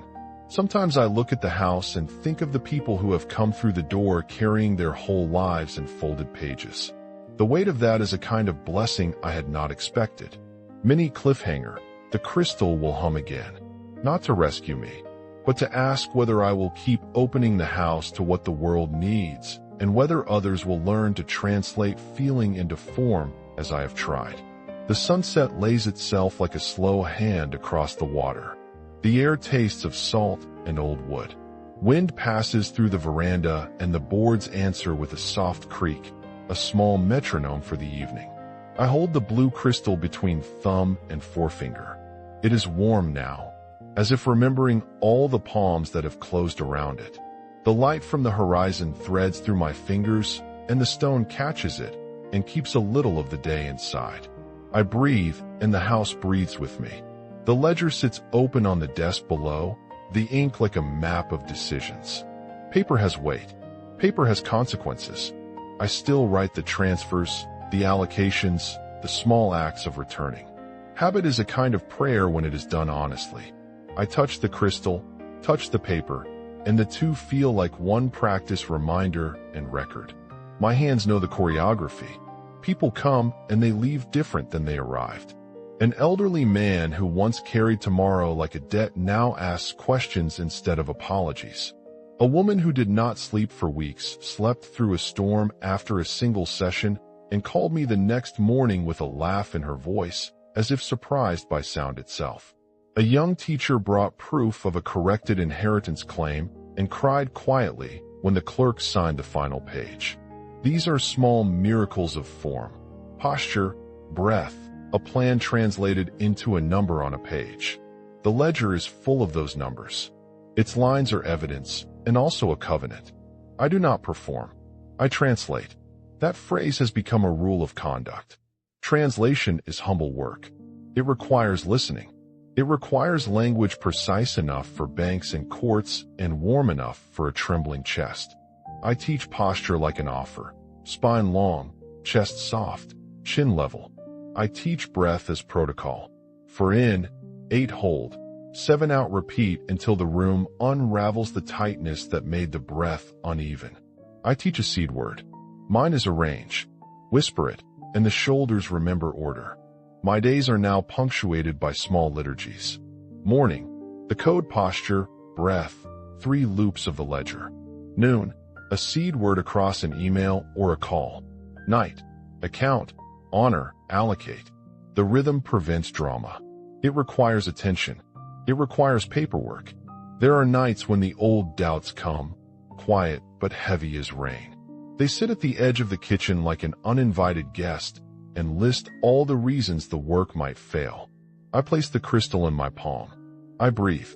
Sometimes I look at the house and think of the people who have come through the door carrying their whole lives in folded pages. The weight of that is a kind of blessing I had not expected. Mini cliffhanger, the crystal will hum again. Not to rescue me, but to ask whether I will keep opening the house to what the world needs, and whether others will learn to translate feeling into form as I have tried. The sunset lays itself like a slow hand across the water. The air tastes of salt and old wood. Wind passes through the veranda and the boards answer with a soft creak, a small metronome for the evening. I hold the blue crystal between thumb and forefinger. It is warm now, as if remembering all the palms that have closed around it. The light from the horizon threads through my fingers, and the stone catches it and keeps a little of the day inside. I breathe, and the house breathes with me. The ledger sits open on the desk below, the ink like a map of decisions. Paper has weight. Paper has consequences. I still write the transfers, the allocations, the small acts of returning. Habit is a kind of prayer when it is done honestly. I touch the crystal, touch the paper, and the two feel like one practice, reminder, and record. My hands know the choreography. People come and they leave different than they arrived. An elderly man who once carried tomorrow like a debt now asks questions instead of apologies. A woman who did not sleep for weeks slept through a storm after a single session and called me the next morning with a laugh in her voice, as if surprised by sound itself. A young teacher brought proof of a corrected inheritance claim and cried quietly when the clerk signed the final page. These are small miracles of form, posture, breath, a plan translated into a number on a page. The ledger is full of those numbers. Its lines are evidence and also a covenant. I do not perform. I translate. That phrase has become a rule of conduct. Translation is humble work. It requires listening. It requires language precise enough for banks and courts and warm enough for a trembling chest. I teach posture like an offer. Spine long, chest soft, chin level. I teach breath as protocol. For in, 8 hold, 7 out repeat until the room unravels the tightness that made the breath uneven. I teach a seed word. Mine is arrange. Whisper it, and the shoulders remember order. My days are now punctuated by small liturgies. Morning, the code posture, breath, 3 loops of the ledger. Noon, a seed word across an email or a call. Night, account, honor, allocate. The rhythm prevents drama. It requires attention. It requires paperwork. There are nights when the old doubts come, quiet but heavy as rain. They sit at the edge of the kitchen like an uninvited guest and list all the reasons the work might fail. I place the crystal in my palm. I breathe.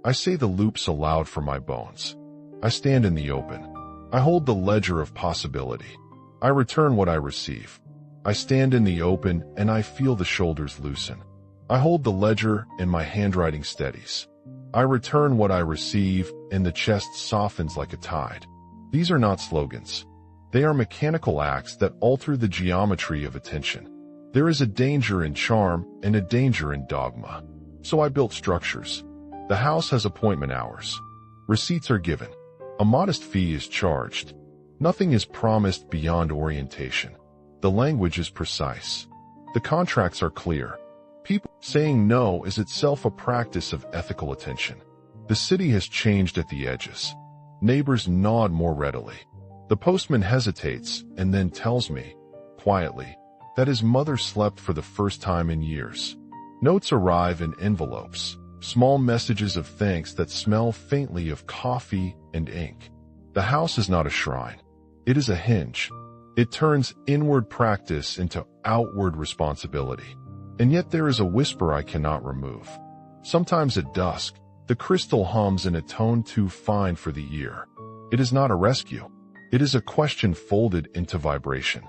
I say the loops aloud for my bones. I stand in the open. I hold the ledger of possibility. I return what I receive. I stand in the open and I feel the shoulders loosen. I hold the ledger and my handwriting steadies. I return what I receive and the chest softens like a tide. These are not slogans. They are mechanical acts that alter the geometry of attention. There is a danger in charm and a danger in dogma. So I built structures. The house has appointment hours. Receipts are given. A modest fee is charged. Nothing is promised beyond orientation. The language is precise. The contracts are clear. People saying no is itself a practice of ethical attention. The city has changed at the edges. Neighbors nod more readily. The postman hesitates and then tells me, quietly, that his mother slept for the first time in years. Notes arrive in envelopes, small messages of thanks that smell faintly of coffee and ink. The house is not a shrine. It is a hinge. It turns inward practice into outward responsibility. And yet there is a whisper I cannot remove. Sometimes at dusk, the crystal hums in a tone too fine for the ear. It is not a rescue. It is a question folded into vibration.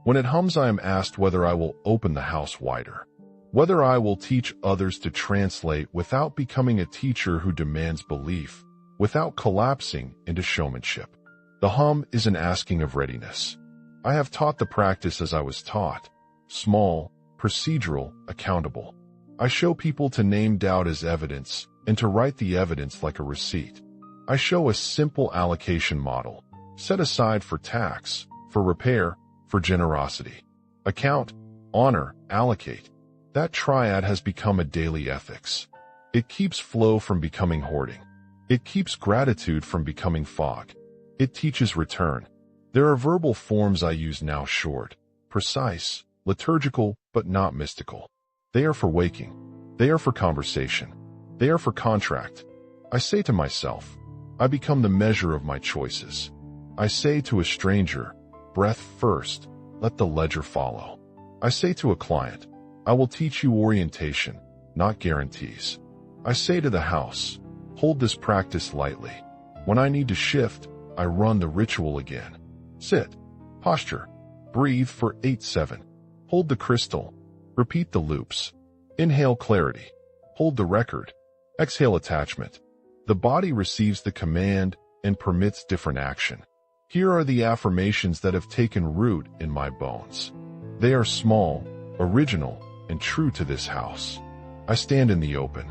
When it hums, I am asked whether I will open the house wider, whether I will teach others to translate without becoming a teacher who demands belief, without collapsing into showmanship. The hum is an asking of readiness. I have taught the practice as I was taught, small, procedural, accountable. I show people to name doubt as evidence and to write the evidence like a receipt. I show a simple allocation model, set aside for tax, for repair, for generosity. Account, honor, allocate. That triad has become a daily ethics. It keeps flow from becoming hoarding. It keeps gratitude from becoming fog. It teaches return. There are verbal forms I use now, short, precise, liturgical, but not mystical. They are for waking. They are for conversation. They are for contract. I say to myself, I become the measure of my choices. I say to a stranger, breath first, let the ledger follow. I say to a client, I will teach you orientation, not guarantees. I say to the house, hold this practice lightly. When I need to shift, I run the ritual again. Sit. Posture. Breathe for 8-7. Hold the crystal. Repeat the loops. Inhale clarity. Hold the record. Exhale attachment. The body receives the command and permits different action. Here are the affirmations that have taken root in my bones. They are small, original, and true to this house. I stand in the open.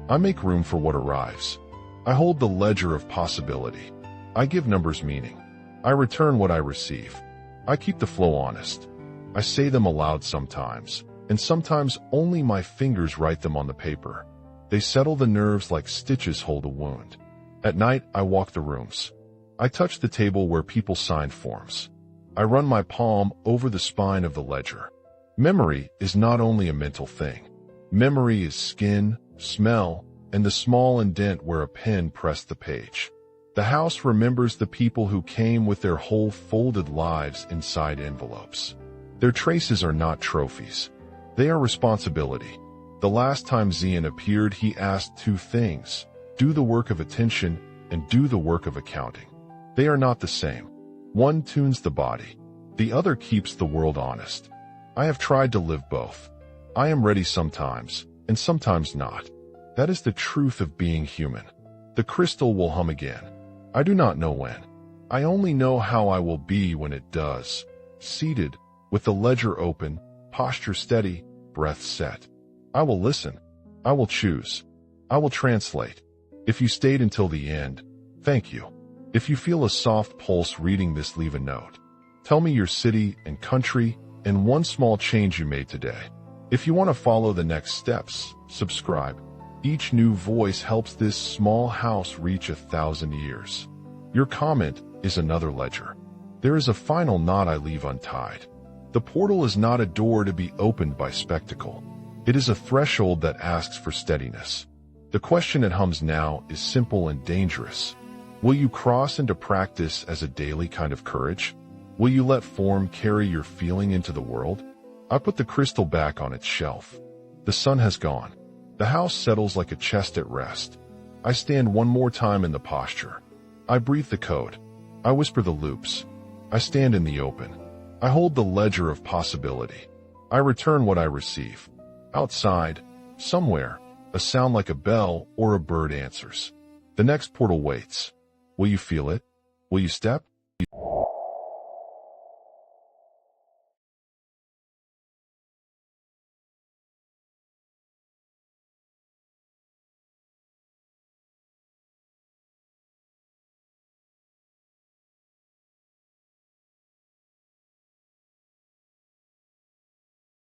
I make room for what arrives. I hold the ledger of possibility. I give numbers meaning. I return what I receive. I keep the flow honest. I say them aloud sometimes, and sometimes only my fingers write them on the paper. They settle the nerves like stitches hold a wound. At night, I walk the rooms. I touch the table where people sign forms. I run my palm over the spine of the ledger. Memory is not only a mental thing. Memory is skin, smell, and the small indent where a pen pressed the page. The house remembers the people who came with their whole folded lives inside envelopes. Their traces are not trophies. They are responsibility. The last time Zian appeared, he asked two things: do the work of attention and do the work of accounting. They are not the same. One tunes the body. The other keeps the world honest. I have tried to live both. I am ready sometimes, and sometimes not. That is the truth of being human. The crystal will hum again. I do not know when. I only know how I will be when it does. Seated, with the ledger open, posture steady, breath set. I will listen. I will choose. I will translate. If you stayed until the end, thank you. If you feel a soft pulse reading this, leave a note. Tell me your city and country and one small change you made today. If you want to follow the next steps, subscribe. Each new voice helps this small house reach 1,000 years. Your comment is another ledger. There is a final knot I leave untied. The portal is not a door to be opened by spectacle. It is a threshold that asks for steadiness. The question it hums now is simple and dangerous. Will you cross into practice as a daily kind of courage? Will you let form carry your feeling into the world? I put the crystal back on its shelf. The sun has gone. The house settles like a chest at rest. I stand one more time in the posture. I breathe the code. I whisper the loops. I stand in the open. I hold the ledger of possibility. I return what I receive. Outside, somewhere, a sound like a bell or a bird answers. The next portal waits. Will you feel it? Will you step?